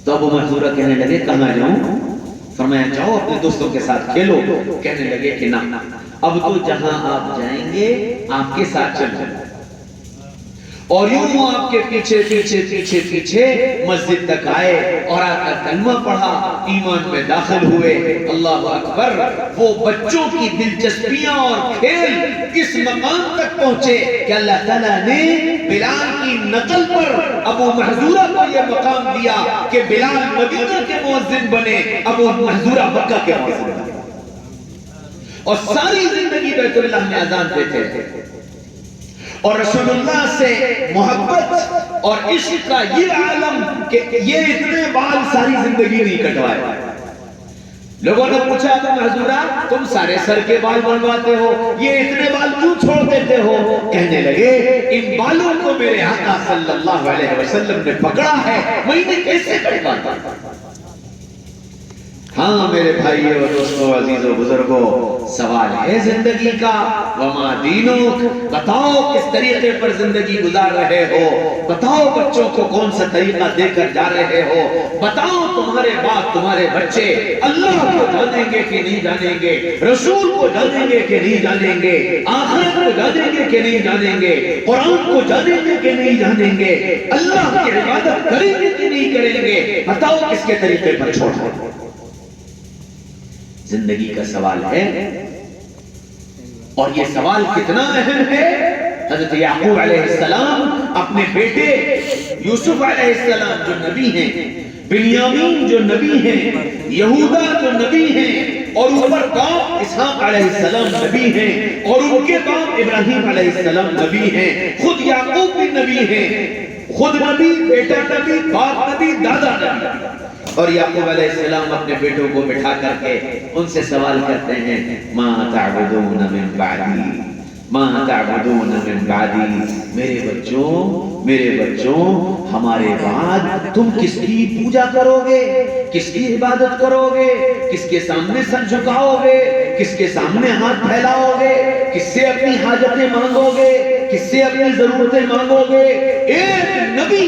تو ابو محذورہ کہنے لگے کہاں جاؤں؟ فرمایا جاؤ اپنے دوستوں کے ساتھ کھیلو. کہنے لگے کہ نہ اب تو جہاں آپ جائیں گے آپ کے ساتھ چل جائیں اور یوں آپ کے پیچھے پیچھے پیچھے پیچھے مسجد تک آئے اور آ کر کلمہ پڑھا، ایمان میں داخل ہوئے. اللہ اکبر. وہ بچوں کی دلچسپیاں اور کھیل اس مقام تک پہنچے کہ اللہ تعالیٰ نے بلال کی نقل پر ابو محذورہ کو یہ مقام دیا کہ بلال مدینہ کے مؤذن بنے، ابو محذورہ مکہ کے مؤذن بنے اور ساری زندگی بیت اللہ میں اذان دیتے تھے. اور رسول اللہ سے محبت اور عشق کا یہ عالم کہ یہ اتنے بال ساری زندگی نہیں کٹوائے. لوگوں نے پوچھا ابو محذورہ تم سارے سر کے بال بنواتے ہو یہ اتنے بال کیوں چھوڑ دیتے ہو؟ کہنے لگے ان بالوں کو میرے آقا صلی اللہ علیہ وسلم نے پکڑا ہے میں انہیں کیسے کٹواتا. ہاں میرے بھائیوں اور دوستوں عزیزوں بزرگوں، سوال ہے زندگی کا، وما دینک، بتاؤ کس طریقے پر زندگی گزار رہے ہو، بتاؤ بچوں کو کون سا طریقہ دے کر جا رہے ہو، بتاؤ تمہارے باپ تمہارے بچے اللہ کو جانیں گے کہ نہیں جانیں گے، رسول کو جانیں گے کہ نہیں جانیں گے، آخرت کو جانیں گے کہ نہیں جانیں گے، قرآن کو جانیں گے کہ نہیں جانیں گے، اللہ کی عبادت کریں گے کہ نہیں کریں گے، بتاؤ کس کے طریقے پر چھوڑا۔ زندگی کا سوال ہے، اور یہ سوال کتنا اہم ہے۔ حضرت یعقوب علیہ السلام اپنے بیٹے یوسف علیہ السلام جو نبی ہیں، بنیامین جو نبی ہیں، یہودا جو نبی ہیں، اور اوپر باپ اسحاق علیہ السلام نبی ہیں، اور ان کے باپ ابراہیم علیہ السلام نبی ہیں، خود یعقوب بھی نبی ہیں، خود نبی، بیٹا نبی، باپ نبی، دادا نبی۔ اور یعقوب علیہ السلام اپنے بیٹوں کو بٹھا کر کے ان سے سوال کرتے ہیں، ما تعبدون من بعدی، ما تعبدون من بعدی، میرے بچوں ہمارے بعد تم کس کی پوجا کرو گے، کس کی عبادت کرو گے، کس کے سامنے سر جھکاؤ گے، کس کے سامنے ہاتھ پھیلاؤ گے، کس سے اپنی حاجتیں مانگو گے، کس سے اپنی ضرورتیں مانگو گے۔ ایک نبی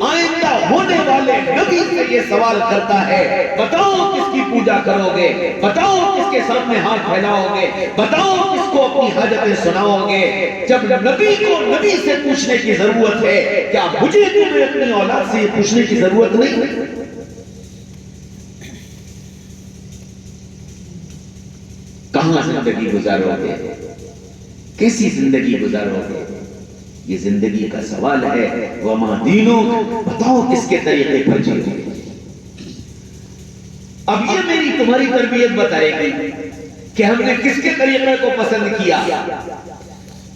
آئندہ ہونے والے نبی سے یہ سوال کرتا ہے، بتاؤ کس کی پوجا کرو گے، بتاؤ کس کے سامنے ہاتھ پھیلاؤ گے، بتاؤ کس کو اپنی حاجتیں سناؤ گے۔ جب نبی کو نبی سے پوچھنے کی ضرورت ہے، کیا مجھے تمہیں اپنی اولاد سے یہ پوچھنے کی ضرورت نہیں؟ کہاں زندگی گزارو گے، کیسی زندگی گزارو گے، یہ زندگی کا سوال ہے۔ وما دینک، بتاؤ کس کے طریقے پر جیو گے۔ اب یہ میری تمہاری تربیت بتائے گی کہ ہم نے کس کے طریقے کو پسند کیا۔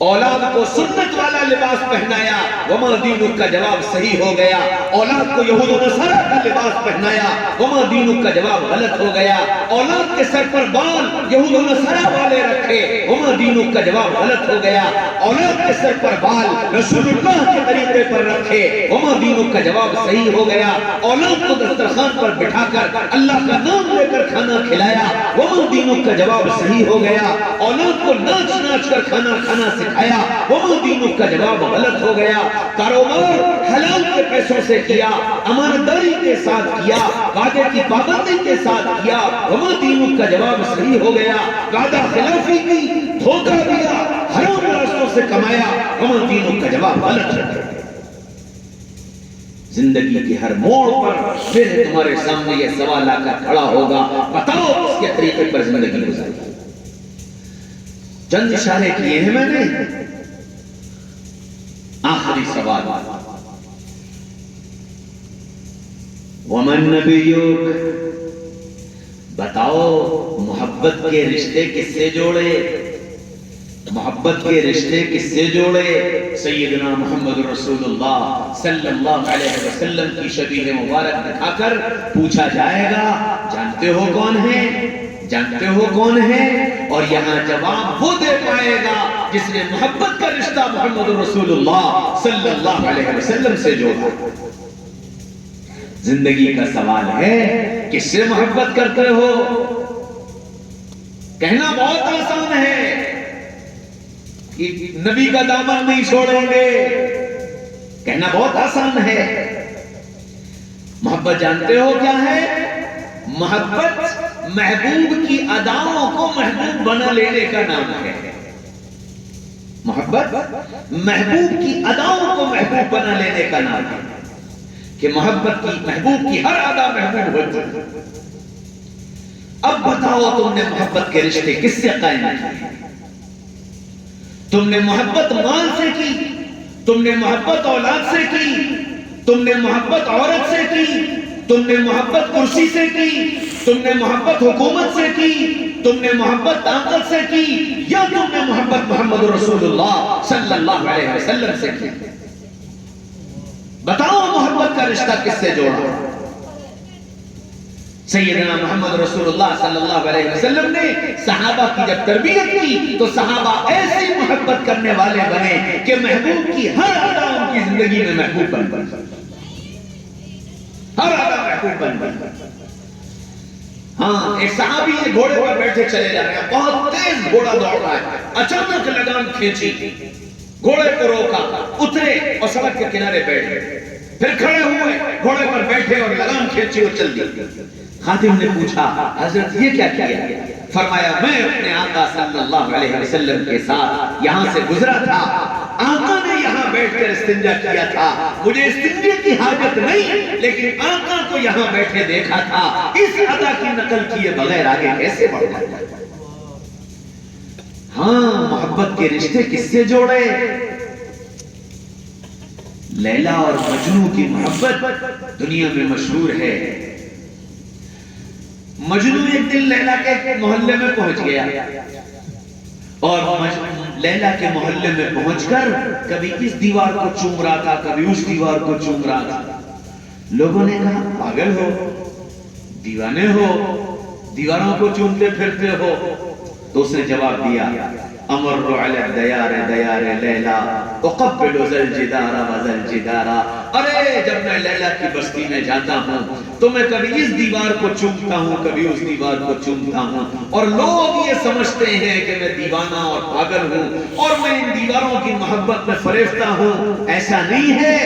اولاد کو سنت والا لباس پہنایا، وما دینک کا جواب صحیح ہو گیا۔ اولاد کو یہود و نصارہ کا لباس پہنایا، وما دینک کا جواب غلط ہو گیا۔ اولاد کے سر پر بال یہود و نصارہ والے رکھے، وما دینک کا جواب غلط ہو گیا۔ اولاد کے سر پر بال رسول اللہ کے طریقے پر رکھے، وما دینک کا جواب صحیح ہو گیا۔ اولاد کو دسترخوان پر بٹھا کر اللہ کا نام لے کر کھانا کھلایا، وما دینک کا جواب صحیح ہو گیا۔ اولاد کو ناچ ناچ کر کھانا کھانا سکھایا، وما دینک کا جواب غلط ہو گیا۔ کاروبار حلال کے پیسوں سے کیا، امانتداری کے ساتھ کیا، وعدے کی پابندی کے ساتھ کیا، وما دینک کا جواب صحیح ہو گیا۔ وعدہ خلافی کی، دھوکہ دیا، حرام راستوں سے کمایا، وما دینک کا جواب غلط ہو گیا۔ زندگی کے ہر موڑ پر پھر تمہارے سامنے یہ سوال آ کر کھڑا ہوگا، بتاؤ اس کے طریقے پر زندگی گزاری۔ چند اشارے کیے ہیں میں نے، آخری سوال، ومن نبیک، بتاؤ محبت کے رشتے کس سے جوڑے، محبت کے رشتے کس سے جوڑے۔ سیدنا محمد رسول اللہ صلی اللہ علیہ وسلم کی شبیہ مبارک دکھا کر پوچھا جائے گا، جانتے ہو کون ہے، جانتے ہو کون ہے؟ اور یہاں جواب وہ دے پائے گا جس نے محبت کا رشتہ محمد رسول اللہ صلی اللہ علیہ وسلم سے جوڑا۔ زندگی کا سوال ہے، کس سے محبت کرتے ہو؟ کہنا بہت آسان ہے کہ نبی کا دامن نہیں چھوڑیں گے، کہنا بہت آسان ہے۔ محبت جانتے ہو کیا ہے؟ محبت محبوب کی اداؤں کو محبوب بنا لینے کا نام ہے۔ محبت محبوب کی اداؤں کو محبوب بنا لینے کا نام ہے، کہ محبت کی، محبوب کی ہر ادا محبوب ہوتی ہے۔ اب بتاؤ تم نے محبت کے رشتے کس سے قائم کیے؟ تم نے محبت مال سے کی، تم نے محبت اولاد سے کی، تم نے محبت عورت سے کی، تم نے محبت کرسی سے کی، تم نے محبت حکومت سے کی، تم نے محبت طاقت سے کی، یا تم نے محبت محمد رسول اللہ صلی اللہ علیہ وسلم سے کی؟ بتاؤ محبت کا رشتہ کس سے جوڑا؟ سیدنا محمد رسول اللہ صلی اللہ علیہ وسلم نے صحابہ کی جب تربیت کی تو صحابہ ایسی محبت کرنے والے بنے کہ محبوب کی ہر ادا ان کی زندگی میں محبوب بن ہر ادا محبوب بن۔ ہاں ایک صحابی یہ گھوڑے پر بیٹھے چلے جا رہے ہیں، بہت تیز گھوڑا دوڑ رہا ہے، اچانک لگام کھینچی، گھوڑے کو روکا، اترے اور سڑک کے کنارے بیٹھ گئے، پھر کھڑے ہوئے، گھوڑے پر بیٹھے اور لگام کھینچی اور چل دی۔ خادم نے پوچھا حضرت یہ کیا کیا؟ فرمایا میں اپنے آقا صلی اللہ علیہ وسلم کے ساتھ یہاں سے گزرا تھا، آقا نے یہاں بیٹھ کر استنجا کیا تھا، مجھے استنجے کی حاجت نہیں، لیکن آقا کو یہاں بیٹھے دیکھا تھا، اس ادا کی نقل کیے بغیر آگے کیسے بڑھنا؟ ہاں، محبت کے رشتے کس سے جوڑے؟ لیلا اور مجنو کی محبت دنیا میں مشہور ہے۔ مجنو ایک دن لیلا کے محلے میں پہنچ گیا اور لیلا کے محلے میں پہنچ کر کبھی اس دیوار کو چوم رہا تھا، کبھی اس دیوار کو چوم رہا تھا۔ لوگوں نے کہا پاگل ہو، دیوانے ہو، دیواروں کو چومتے پھرتے ہو؟ تو اس نے جواب دیا امر علی الدیار دیار لیلا اقبل ذل جدار و ذل جدارا، ارے جب میں لیلا کی بستی میں جاتا ہوں تو میں کبھی اس دیوار کو چومتا ہوں، کبھی اس دیوار کو چومتا ہوں، اور لوگ یہ سمجھتے ہیں کہ میں دیوانہ اور پاگل ہوں اور میں ان دیواروں کی محبت میں فریفتہ ہوں۔ ایسا نہیں ہے،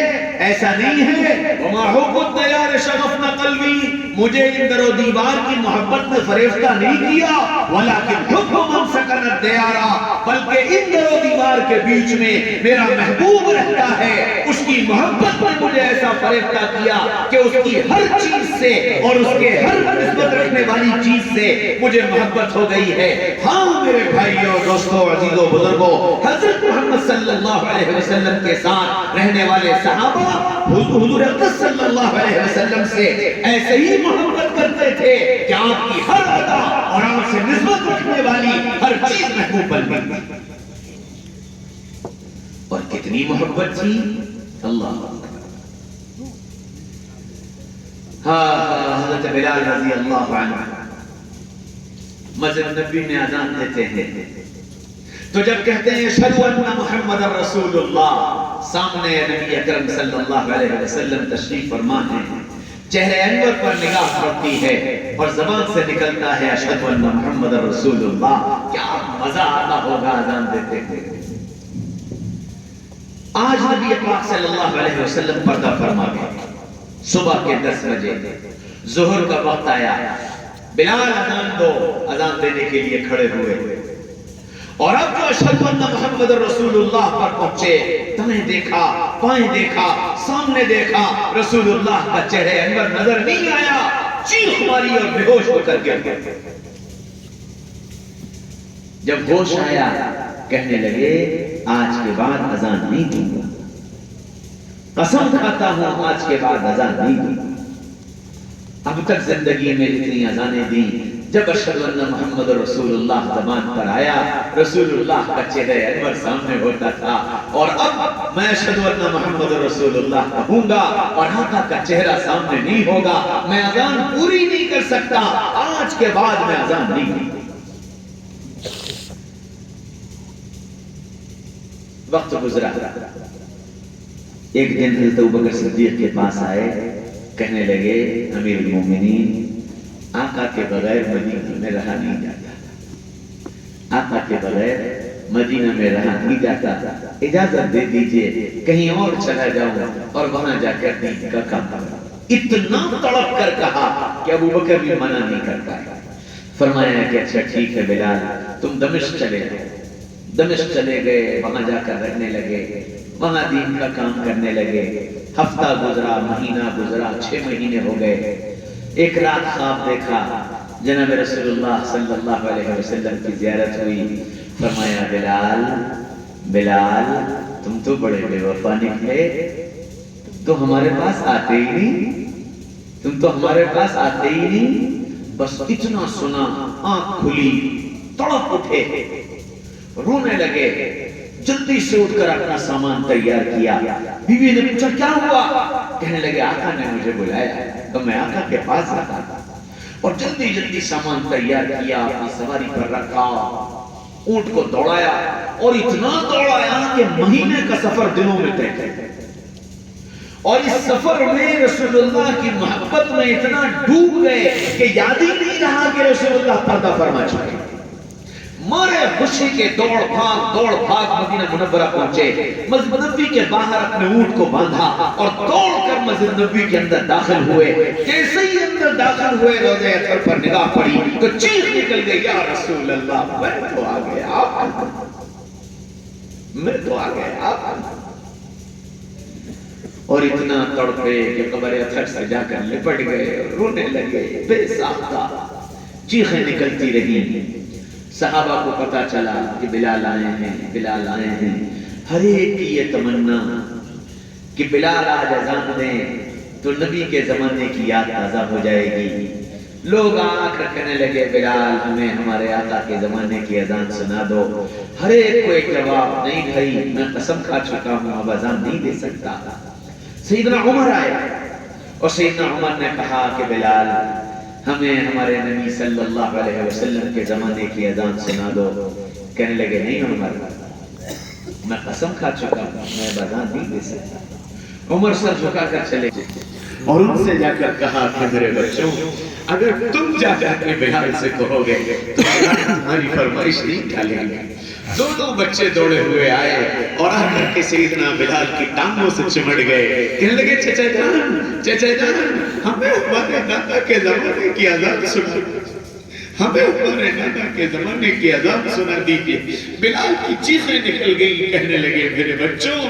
ایسا نہیں ہے۔ وما حب الدیار شغفنا قلبی، مجھے ان در و دیوار کی محبت میں فریفتہ نہیں کیا، ولیکن حب من سکن الدیار، بلکہ ان در و دیوار کے بیچ میں میرا محبوب رہتا ہے، اس کی محبت پر مجھے ایسا فریفتہ کیا کہ اس کی ہر چیز سے اور اس کے ہر نسبت رکھنے والی چیز سے مجھے محبت ہو گئی ہے۔ ہاں میرے بھائیوں، دوستوں، عزیزوں، بزرگوں، حضرت محمد صلی اللہ علیہ وسلم کے ساتھ رہنے والے صحابہ حضور اقدس صلی اللہ علیہ وسلم سے ایسے ہی محبت کرتے تھے کہ آپ کی ہر ادا اور آپ سے نسبت رکھنے والی ہر چیز محبوب بن گئی۔ اور کتنی محبت تھی، اللہ حضرت بلال رضی اللہ عنہ مسجد نبی میں اذان دیتے ہیں تو جب کہتے ہیں اشہد ان محمد رسول اللہ، سامنے نبی اکرم صلی اللہ علیہ وسلم تشریف فرما ہیں، چہرے انور پر نگاہ پڑتی ہے اور زبان سے نکلتا ہے اشہد ان محمد رسول اللہ، کیا مزہ آتا ہوگا اذان دیتے ہیں۔ آج نبی پاک صلی اللہ علیہ وسلم پردہ فرما گئے، صبح کے 10 بجے ظہر کا وقت آیا، بلال اذان دو، اذان دینے کے لیے کھڑے ہوئے، اور اب جو اشہد ان محمد رسول اللہ پر پہنچے، دائیں دیکھا، بائیں دیکھا، سامنے دیکھا، رسول اللہ کا چہرہ انور نظر نہیں آیا، چیخ ماری اور بے ہوش ہو کر گر گئے۔ جب ہوش آیا کہنے لگے آج کے بعد اذان نہیں دوں گا، قسم کھاتا ہوں آج کے بعد اذان نہیں دوں گا۔ اب تک زندگی میں اتنی اذانیں دیں، جب اشہد ان محمد رسول اللہ زبان پر آیا، رسول اللہ کا چہرہ انور سامنے ہوتا تھا، اور اب میں اشہد ان محمد رسول اللہ کہوں گا اور آقا کا چہرہ سامنے نہیں ہوگا، میں اذان پوری نہیں کر سکتا، آج کے بعد میں اذان نہیں دوں گا۔ وقت گزرا، ایک دن حضرت ابوبکر صدیق کے پاس آئے، کہنے لگے امیر المومنین آقا کے بغیر مدینہ میں رہا نہیں جاتا، آقا کے بغیر مدینہ میں رہا نہیں جاتا، اجازت دے دیجئے کہیں اور چلا جاؤں اور وہاں جا کر دین کا کام کروں۔ اتنا تڑپ کر کہا کہ ابوبکر بھی منع نہیں کر پایا۔ فرمایا کہ اچھا ٹھیک ہے بلال، تم دمشق چلے گئے، دمشق چلے گئے، وہاں جا کر رہنے لگے، وہاں دین کا کام کرنے لگے، ہفتہ گزرا، مہینہ گزرا، 6 مہینے ہو گئے۔ ایک رات خواب دیکھا، جناب رسول اللہ صلی اللہ علیہ وسلم کی زیارت ہوئی، فرمایا بلال بلال تم تو بڑے بے وفا نکلے، تو ہمارے پاس آتے ہی نہیں، تم تو ہمارے پاس آتے ہی نہیں۔ بس اتنا سنا، آنکھ کھلی، تڑپ اٹھے، رونے لگے، جلدی سے اٹھ کر اپنا سامان تیار کیا۔ بیوی نے پوچھا کیا ہوا؟ کہنے لگے آقا نے مجھے بلایا تو میں آقا کے پاس آتا تھا، اور جلدی جلدی سامان تیار کیا، اپنی سواری پر رکھا، اونٹ کو دوڑایا، اور اتنا دوڑایا کہ مہینے کا سفر دنوں میں طے کر گیا۔ اور اس سفر میں رسول اللہ کی محبت میں اتنا ڈوب گئے کہ یاد ہی نہیں رہا کہ رسول اللہ پردہ فرما چکے. مارے خوشی کے دوڑ بھاگ مدینہ منورہ پہنچے. مسجد نبوی کے باہر اپنے اونٹ کو باندھا اور دوڑ کر مسجد نبوی کے اندر داخل ہوئے. جیسے ہی اندر داخل ہوئے روضہ اطہر پر نگاہ پڑی تو چیخ نکل گئی, یا رسول اللہ میں تو آ گیا, میں تو آ گیا. اور اتنا تڑپے کہ قبر اطہر سے جا کر لپٹ گئے, رونے لگے, بے ساختہ چیخیں نکلتی رہی. صحابہ کو پتا چلا کہ بلال آئے ہیں. ہر ایک کی یہ تمنا کہ بلال آج اذان دیں تو نبی کے زمانے کی یاد تازہ ہو جائے گی. لوگ آ کر کہنے لگے بلال ہمیں ہمارے آقا کے زمانے کی اذان سنا دو. ہر ایک کو ایک جواب, نہیں بھائی میں قسم کھا چکا ہوں اب اذان نہیں دے سکتا. سیدنا عمر آئے اور سیدنا عمر نے کہا کہ بلال ہمیں ہمارے نبی صلی اللہ علیہ وسلم کے زمانے کی اذان سنا دو. کہنے لگے نہیں عمر میں قسم کھا چکا ہوں میں اذان نہیں دے سکتا. عمر سر جھکا کر چلے گئے اور ان سے جا کر کہا کہ میرے بچوں اگر تم جا کر کے بلال سے کہو گے تو تمہاری فرمائش نہیں ٹالیں گے. دونوں بچے دوڑے ہوئے آئے اور آ کر کے سیدنا بلال کی ٹانگوں سے چمٹ گئے. کہنے لگے چچا جان ہمیں ہمارے دادا کے زمانے کی اذان سنا, ہمیں ہمارے دادا کے زمانے کی اذان سنا دیجیے. بلال کی چیخیں نکل گئی. کہنے لگے میرے بچوں,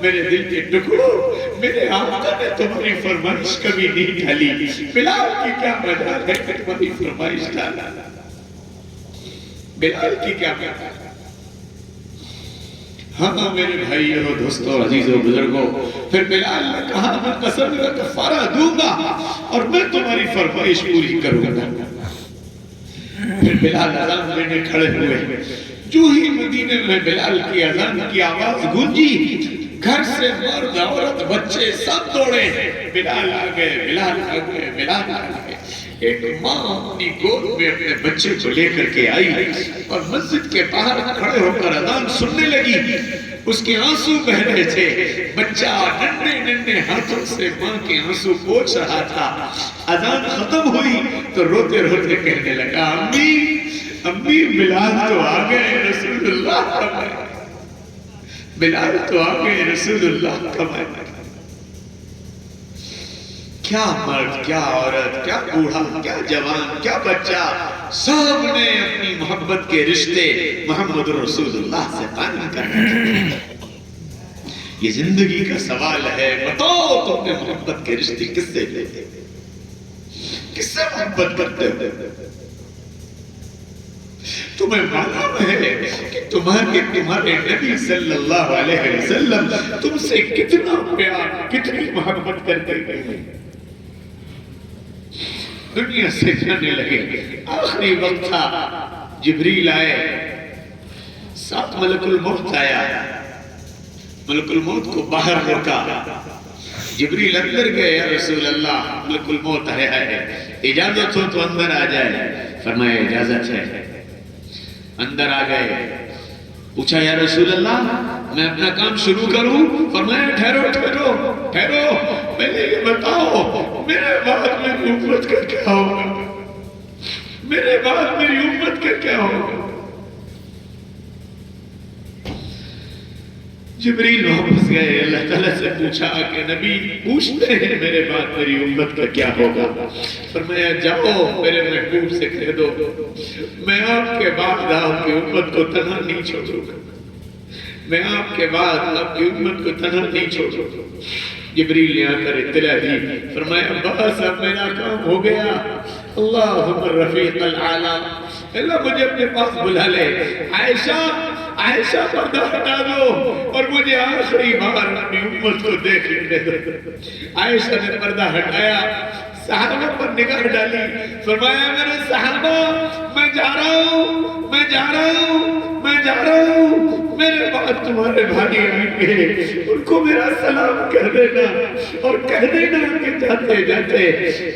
میرے دل کے ٹکڑوں, میرے آقا نے تمہاری فرمائش کبھی نہیں ڈالی. بلال کی کیا مجال ہے کہ تمہاری فرمائش ڈالا, بلال کی کیا مجال ہے. ہاں میرے بھائیو دوستو عزیزو بزرگو, پھر بلال نے کہا میں قسم کا کفارہ دوں گا اور میں تمہاری فرمائش پوری کروں گا. پھر بلال اذان دینے کھڑے ہوئے. جو ہی مدینے میں بلال کی اذان کی آواز گونجی, گھر سے مرد عورت بچے سب دوڑے. بلال آ گئے. ایک ماں اپنی گود میں اپنے بچے کو لے کر کے آئی اور مسجد کے باہر کھڑے ہو کر اذان سننے لگی. اس کے آنسو بہ رہے تھے. بچہ ننھے ہاتھوں سے ماں کے آنسو پوچھ رہا تھا. اذان ختم ہوئی تو روتے روتے کہنے لگا امی بلال تو آ گئے رسول اللہ کمائے. بلال تو آ گئے رسول اللہ کمائے. کیا مرد, کیا عورت, کیا بوڑھا, کیا جوان, کیا بچہ, سب نے اپنی محبت کے رشتے محمد رسول اللہ سے قائم کرنا. یہ زندگی کا سوال ہے. بتاؤ تو اپنے محبت کے رشتے کس سے لیتے, کس سے محبت کرتے ہو؟ تمہیں معلوم ہے کہ تمہارے نبی صلی اللہ علیہ وسلم تم سے کتنا پیار, کتنی محبت کرتے ہیں. دنیا سے جانے لگے. آخری وقت تھا, جبریل آئے, ساتھ ملک الموت آیا. ملک الموت کو باہر روکا. جبریل اندر گئے. یا رسول اللہ ملک الموت آیا ہے, اجازت ہو تو اندر آ جائے. فرمایا اجازت ہے. اندر آ گئے. پوچھا یا رسول اللہ میں اپنا کام شروع کروں؟ فرمایا ٹھہرو, پہلے یہ بتاؤ میرے بعد میری امت کا کیا ہوگا, میرے بعد میری امت کا کیا ہوگا. جبریل واپس گئے. اللہ تعالیٰ سے پوچھا کہ نبی پوچھتے ہیں میرے بعد میری امت کا کیا ہوگا. فرمایا جاؤ میرے محبوب سے کہہ دو میں آپ کے بعد آپ کی امت کو تنہا نہیں چھوڑوں گا, میں آپ کے بعد آپ کی امت کو تنہا نہیں چھوڑوں گا. جبریل نے آ کر اطلاع دی. فرمایا بس اب میرا کام ہو گیا. اللہم الرفیق العالی, اللہ مجھے اپنے پاس بلا لے. عائشہ پردہ ہٹا دو اور مجھے آخری بار اپنی امت کو دیکھ لینے دو. عائشہ نے پردہ ہٹایا, صحابہ پر نگاہ ڈالی. فرمایا میرے صحابہ میں جا رہا ہوں, میرے بعد تمہارے بھائی آئیں گے, ان کو میرا سلام کہہ دینا اور کہہ دینا کہ جاتے جاتے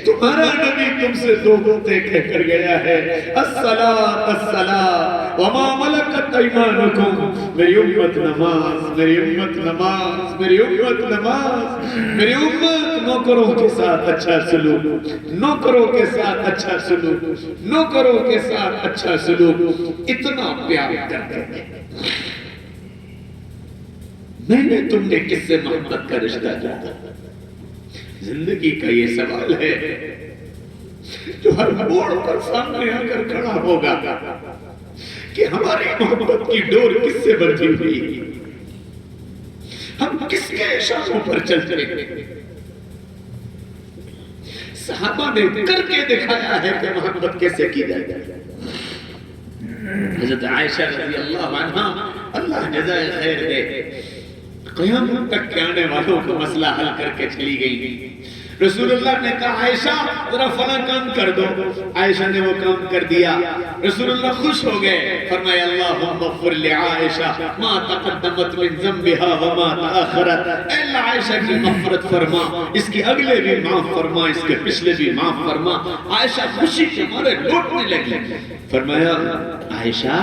تمہارا نبی تم سے دو باتیں کہہ کر گیا ہے، الصلاۃ الصلاۃ وما ملکت ایمانکم، میری امت نماز، میری امت نماز، میری امت نماز، میری امت نوکروں کے ساتھ اچھا سلوک، نوکروں کے ساتھ اچھا سلوک، نوکروں کے ساتھ اچھا سلوک، اتنا پیار کرتے ہیں۔ میں نے تم نے کس سے محبت کا رشتہ جوڑا؟ زندگی کا یہ سوال ہے جو ہر موڑ پر سامنے آ کر کھڑا ہوگا کہ ہماری محبت کی ڈور کس سے بندھی ہوئی، ہم کس کے اشاروں پر چلتے ہیں؟ صحابہ نے کر کے دکھایا ہے کہ محبت کیسے کی جائے۔ حضرت عائشہ رضی اللہ عنہ، اللہ جزائے خیر دے، قیامت تک کے آنے والوں کو مسئلہ حل کر کے چلی گئی۔ رسول اللہ نے کہا عائشہ ذرا فلاں کام کر دو، عائشہ نے وہ کام کر دیا، رسول اللہ خوش ہو گئے، فرمایا اللہم اغفر لعائشہ ما تقدمت من ذنبها وما تآخرت، اے اللہ عائشہ کی مغفرت فرما، اس کے اگلے بھی معاف فرما، اس کے پچھلے بھی معاف فرما۔ عائشہ خوشی کے مارے لوٹنے لگی، فرمایا عائشہ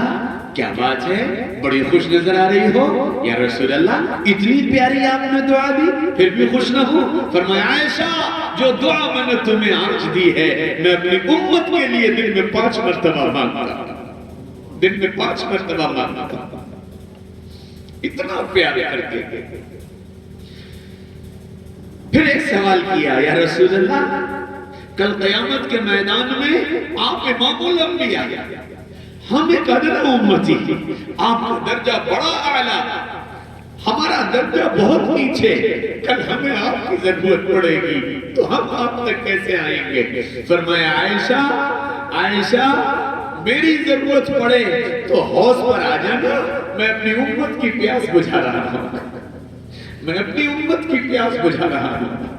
کیا بات ہے، بڑی خوش نظر آ رہی ہو؟ یا رسول اللہ اتنی پیاری آپ نے دعا دی پھر بھی خوش نہ ہو؟ فرمایا عائشہ جو دعا میں نے تمہیں آج دی ہے میں اپنی امت کے لیے دن میں 5 مرتبہ مانگتا ہوں، دن میں 5 مرتبہ مانگتا ہوں، اتنا پیار کرتے ہیں۔ پھر ایک سوال کیا، یا رسول اللہ کل قیامت کے میدان میں آپ امام الانبیاء، ہم ایک ادنا امتی، آپ کا درجہ بڑا اعلیٰ، ہمارا درجہ بہت نیچے، کل ہمیں آپ کی ضرورت پڑے گی تو ہم آپ تک کیسے آئیں گے؟ فرمایا عائشہ عائشہ میری ضرورت پڑے تو حوض پر آ جانا، میں اپنی امت کی پیاس بجھا رہا ہوں، میں اپنی امت کی پیاس بجھا رہا ہوں۔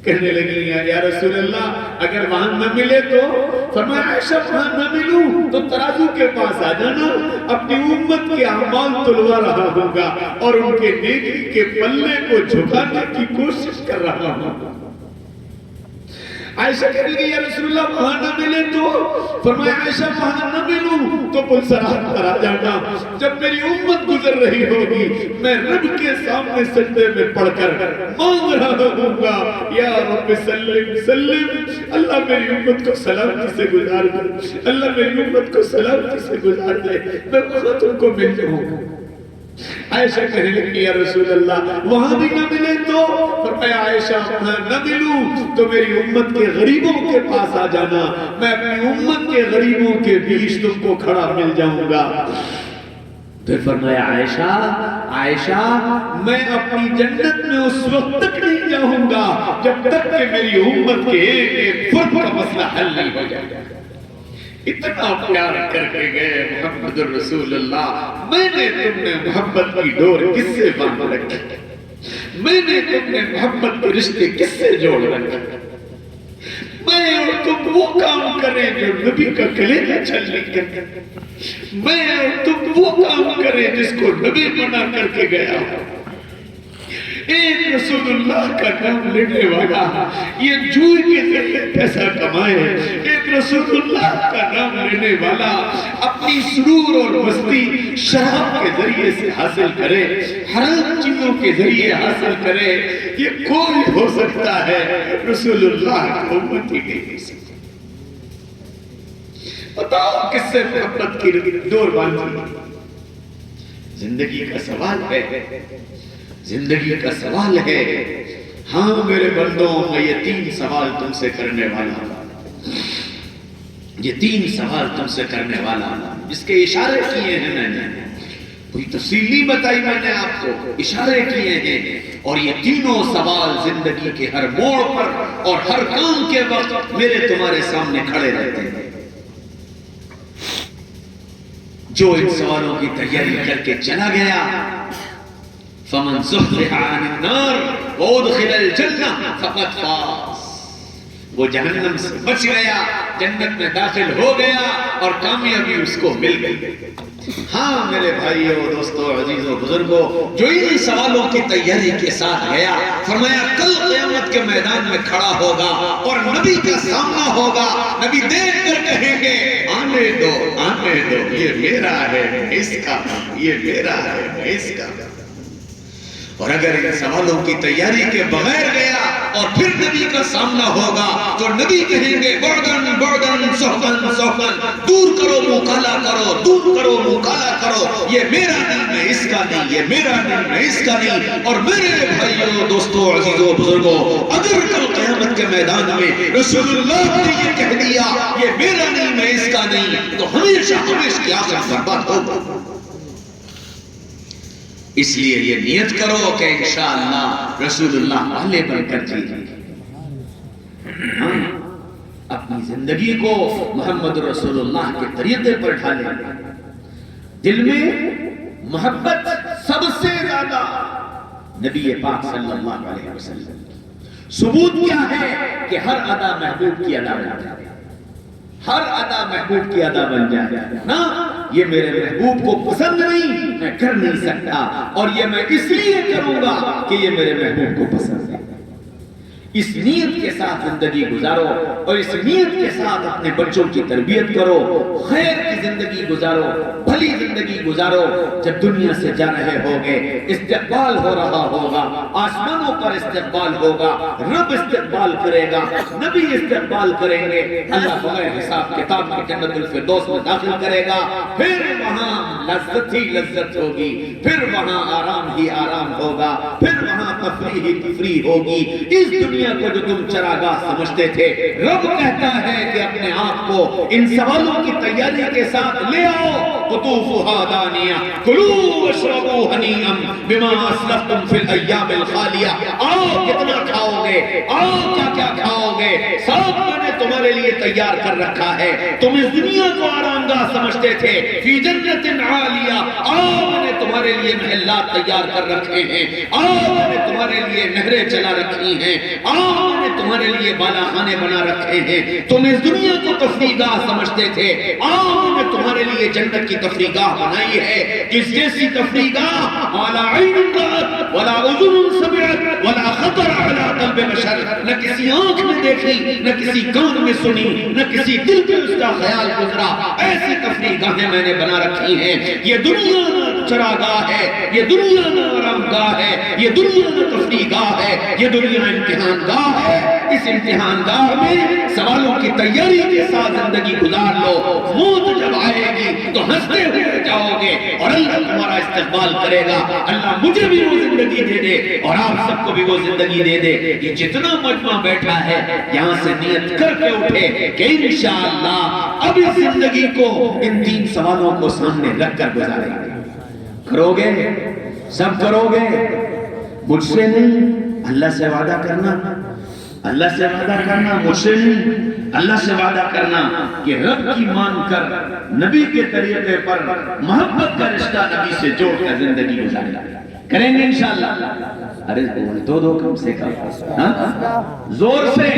کہنے لگی یا رسول اللہ اگر وہاں نہ ملے تو؟ فرمایا عائشہ وہاں نہ ملوں تو ترازو کے پاس آ جانا، اپنی امت کے اعمال تلوا رہا ہوں گا اور ان کے نیکی کے پلے کو جھکانے کی کوشش کر رہا ہوں۔ عائشہ کہنے لگی یا رسول اللہ وہاں نہ ملے تو؟ فرمایا عائشہ وہاں نہ ملوں تو پلسرات پر آ جانا، جب میری امت گزر رہی ہوگی میں رب کے سامنے سجدے میں پڑھ کر مانگ رہا ہوں گا یا رب سلم سلم، اللہ میری امت کو سلامتی سے گزار دے، اللہ میری امت کو سلامتی سے گزار دے، میں وہاں تم کو مل جاؤں۔ عائشہ کہنے لگی یا رسول اللہ وہاں بھی نہ ملے تو؟ فرمایا عائشہ وہاں نہ ملوں تو میری امت کے غریبوں کے پاس آ جانا، میں اپنی امت کے غریبوں کے بیچ تم کو کھڑا مل جاؤں گا۔ پھر فرمایا عائشہ عائشہ میں اپنی جنت میں اس وقت تک نہیں جاؤں گا جب تک کہ میری امت کے ایک فرد کا مسئلہ حل نہیں ہو جائے گا۔ اتنا پیار کر کے گئے محمد الرسول اللہ، میں نے تم نے محبت کی ڈور کس سے باندھ رکھی، میں نے تم نے محبت کے رشتے کس سے جوڑ رکھے؟ میں اور تم وہ کام کریں جو نبی کا کلیجہ چھلنی کرے، میں اور تم وہ کام کریں جس کو نبی منع کر کے گیا۔ ایک رسول اللہ کا نام لینے والا یہ جوئی کے ذریعے پیسہ کمائے، ایک رسول اللہ کا نام لینے والا اپنی سرور اور مستی شراب کے ذریعے سے حاصل کرے، حرام چیزوں کے ذریعے حاصل کرے، یہ کوئی ہو سکتا ہے، رسول اللہ کی امتی نہیں سکتا۔ بتاؤ کس سے محبت کی ڈور باندھی؟ زندگی کا سوال ہے، زندگی کا سوال ہے۔ ہاں میرے بندوں میں یہ 3 سوال تم سے کرنے والا ہوں، یہ 3 سوال تم سے کرنے والا ہوں، اس کے اشارے کیے ہیں میں نے، کوئی تفصیل نہیں بتائی میں نے آپ کو، اشارے کیے ہیں، اور یہ تینوں سوال زندگی کے ہر موڑ پر اور ہر کام کے وقت میرے تمہارے سامنے کھڑے رہتے ہیں۔ جو ان سوالوں کی تیاری کر کے چلا گیا، فمن زحزح عن النار وادخل الجنہ فقد فاز، وہ جہنم سے بچ گیا، جنت میں داخل ہو گیا اور کامیابی اس کو مل گئی۔ ہاں میرے بھائیوں، دوستوں، عزیزوں، بزرگوں، جو ان سوالوں کی تیاری کے ساتھ گیا، فرمایا کل قیامت کے میدان میں کھڑا ہوگا اور نبی کا سامنا ہوگا، نبی دیکھ کر کہیں گے آنے دو، آنے دو، یہ میرا ہے میں اس کا، یہ میرا ہے میں اس کا۔ اور اگر ان سوالوں کی تیاری کے بغیر گیا اور پھر نبی کا سامنا ہوگا تو نبی کہیں گے بعدن بعدن سحقن سحقن، دور کرو منہ کالا کرو، دور کرو منہ کالا کرو، یہ میرا نہیں میں اس کا نہیں، یہ میرا نہیں میں اس کا نہیں۔ اور میرے بھائیوں، دوستوں، عزیزوں، بزرگوں، اگر کل قیامت کے میدان میں رسول اللہ نے یہ کہہ دیا یہ میرا نہیں میں اس کا نہیں، تو ہمیشہ ہمیشہ کی آخرت برباد ہوگا۔ اس لیے یہ نیت کرو کہ انشاءاللہ رسول اللہ والے بن کر جیئیں گے، اپنی زندگی کو محمد رسول اللہ کے طریقے پر ڈھالیں، دل میں محبت سب سے زیادہ نبی پاک صلی اللہ علیہ وسلم۔ ثبوت کیا ہے کہ ہر ادا محبوب کی ادا بن جائے، ہر ادا محبوب کی ادا بن جائے نا، یہ میرے محبوب کو پسند نہیں میں کر نہیں سکتا، اور یہ میں اس لیے کروں گا کہ یہ میرے محبوب کو پسند ہے۔ اس نیت کے ساتھ زندگی گزارو اور اس نیت کے ساتھ اپنے بچوں کی تربیت کرو، خیر کی زندگی گزارو، بھلی زندگی گزارو۔ جب دنیا سے جا رہے ہوگے استقبال ہو رہا ہوگا، آسمانوں پر استقبال ہوگا، رب استقبال کرے گا، نبی استقبال کریں گے، اللہ بغیر حساب کتاب کی جنت الفردوس میں داخل کرے گا، پھر وہاں لذت ہی لذت ہوگی، پھر وہاں آرام ہی آرام ہوگا، پھر وہاں تفریح ہی تفریح ہوگی۔ اس دنیا کو جو تم چراگاہ سمجھتے تھے، رب کہتا ہے کہ اپنے آپ کو ان سوالوں کی تیاری کے ساتھ لے آؤ۔ قطوفها دانیہ کلوا واشربوا ہنیئا بما اسلفتم فی الایام الخالیہ۔ آؤ کتنا کھاؤ گے، آؤ کیا کیا کھاؤ گے، سب میں نے تمہارے لیے تیار کر رکھا ہے۔ تم اس دنیا کو آرام گاہ سمجھتے تھے، فی جنت عالیہ، آؤ میں نے تمہارے لیے محلات تیار کر رکھے ہیں، آؤ میں نے تمہارے لیے نہریں چلا رکھی ہیں، آؤ میں نے تمہارے لیے بالا خانے بنا رکھے ہیں۔ تم اس دنیا کو تفریح گاہ سمجھتے تھے، آؤ میں نے تمہارے لیے جنت کی تفریح گاہ بنائی ہے، جس جیسی تفریح گاہ ولا عین رأت ولا اذن سمعت ولا خطر علی قلب بشر، نہ کسی آنکھ میں دیکھی، نہ کسی کان میں سنی، نہ کسی دل پہ اس کا خیال گزرا، ایسی تفریح گاہیں میں نے بنا رکھی ہیں۔ یہ دنیا نہ چراگاہ ہے، یہ دنیا نہ آرام گاہ ہے، یہ دنیا نہ تفریح گاہ ہے، یہ دنیا امتحان گاہ ہے۔ اس امتحان گاہ میں سوالوں کی تیاری کے ساتھ زندگی گزار لو، موت جب آئے گی تو ہنستے ہوئے جاؤ گے اور اللہ تمہارا استقبال کرے گا۔ اللہ مجھے بھی وہ زندگی دے دے اور آپ سب کو بھی وہ زندگی دے دے۔ یہ جتنا مجمع بیٹھا ہے یہاں سے نیت کر کے اٹھے کہ انشاءاللہ اب اس زندگی کو ان تین سوالوں کو سامنے رکھ کر گزاریں گے۔ کرو گے؟ سب کرو گے؟ مجھ سے نہیں، اللہ سے وعدہ کرنا، اللہ سے وعدہ کرنا، مجھ سے نہیں، اللہ سے وعدہ کرنا کہ رب کی مان کر نبی کے طریقے پر محبت کا رشتہ نبی سے جوڑ کر زندگی گزارنا کریں گے انشاءاللہ۔ ارے دو کم سے کم، زور سے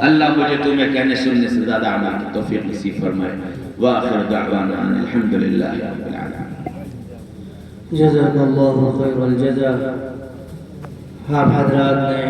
اللہ مجھے تمہیں کہنے سننے سے زیادہ عمل کی توفیق نصیب فرمائے۔ وآخر دعوانا الحمدللہ رب العالمین۔ جزاک اللہ خیر الجزا۔ آپ حضرات نے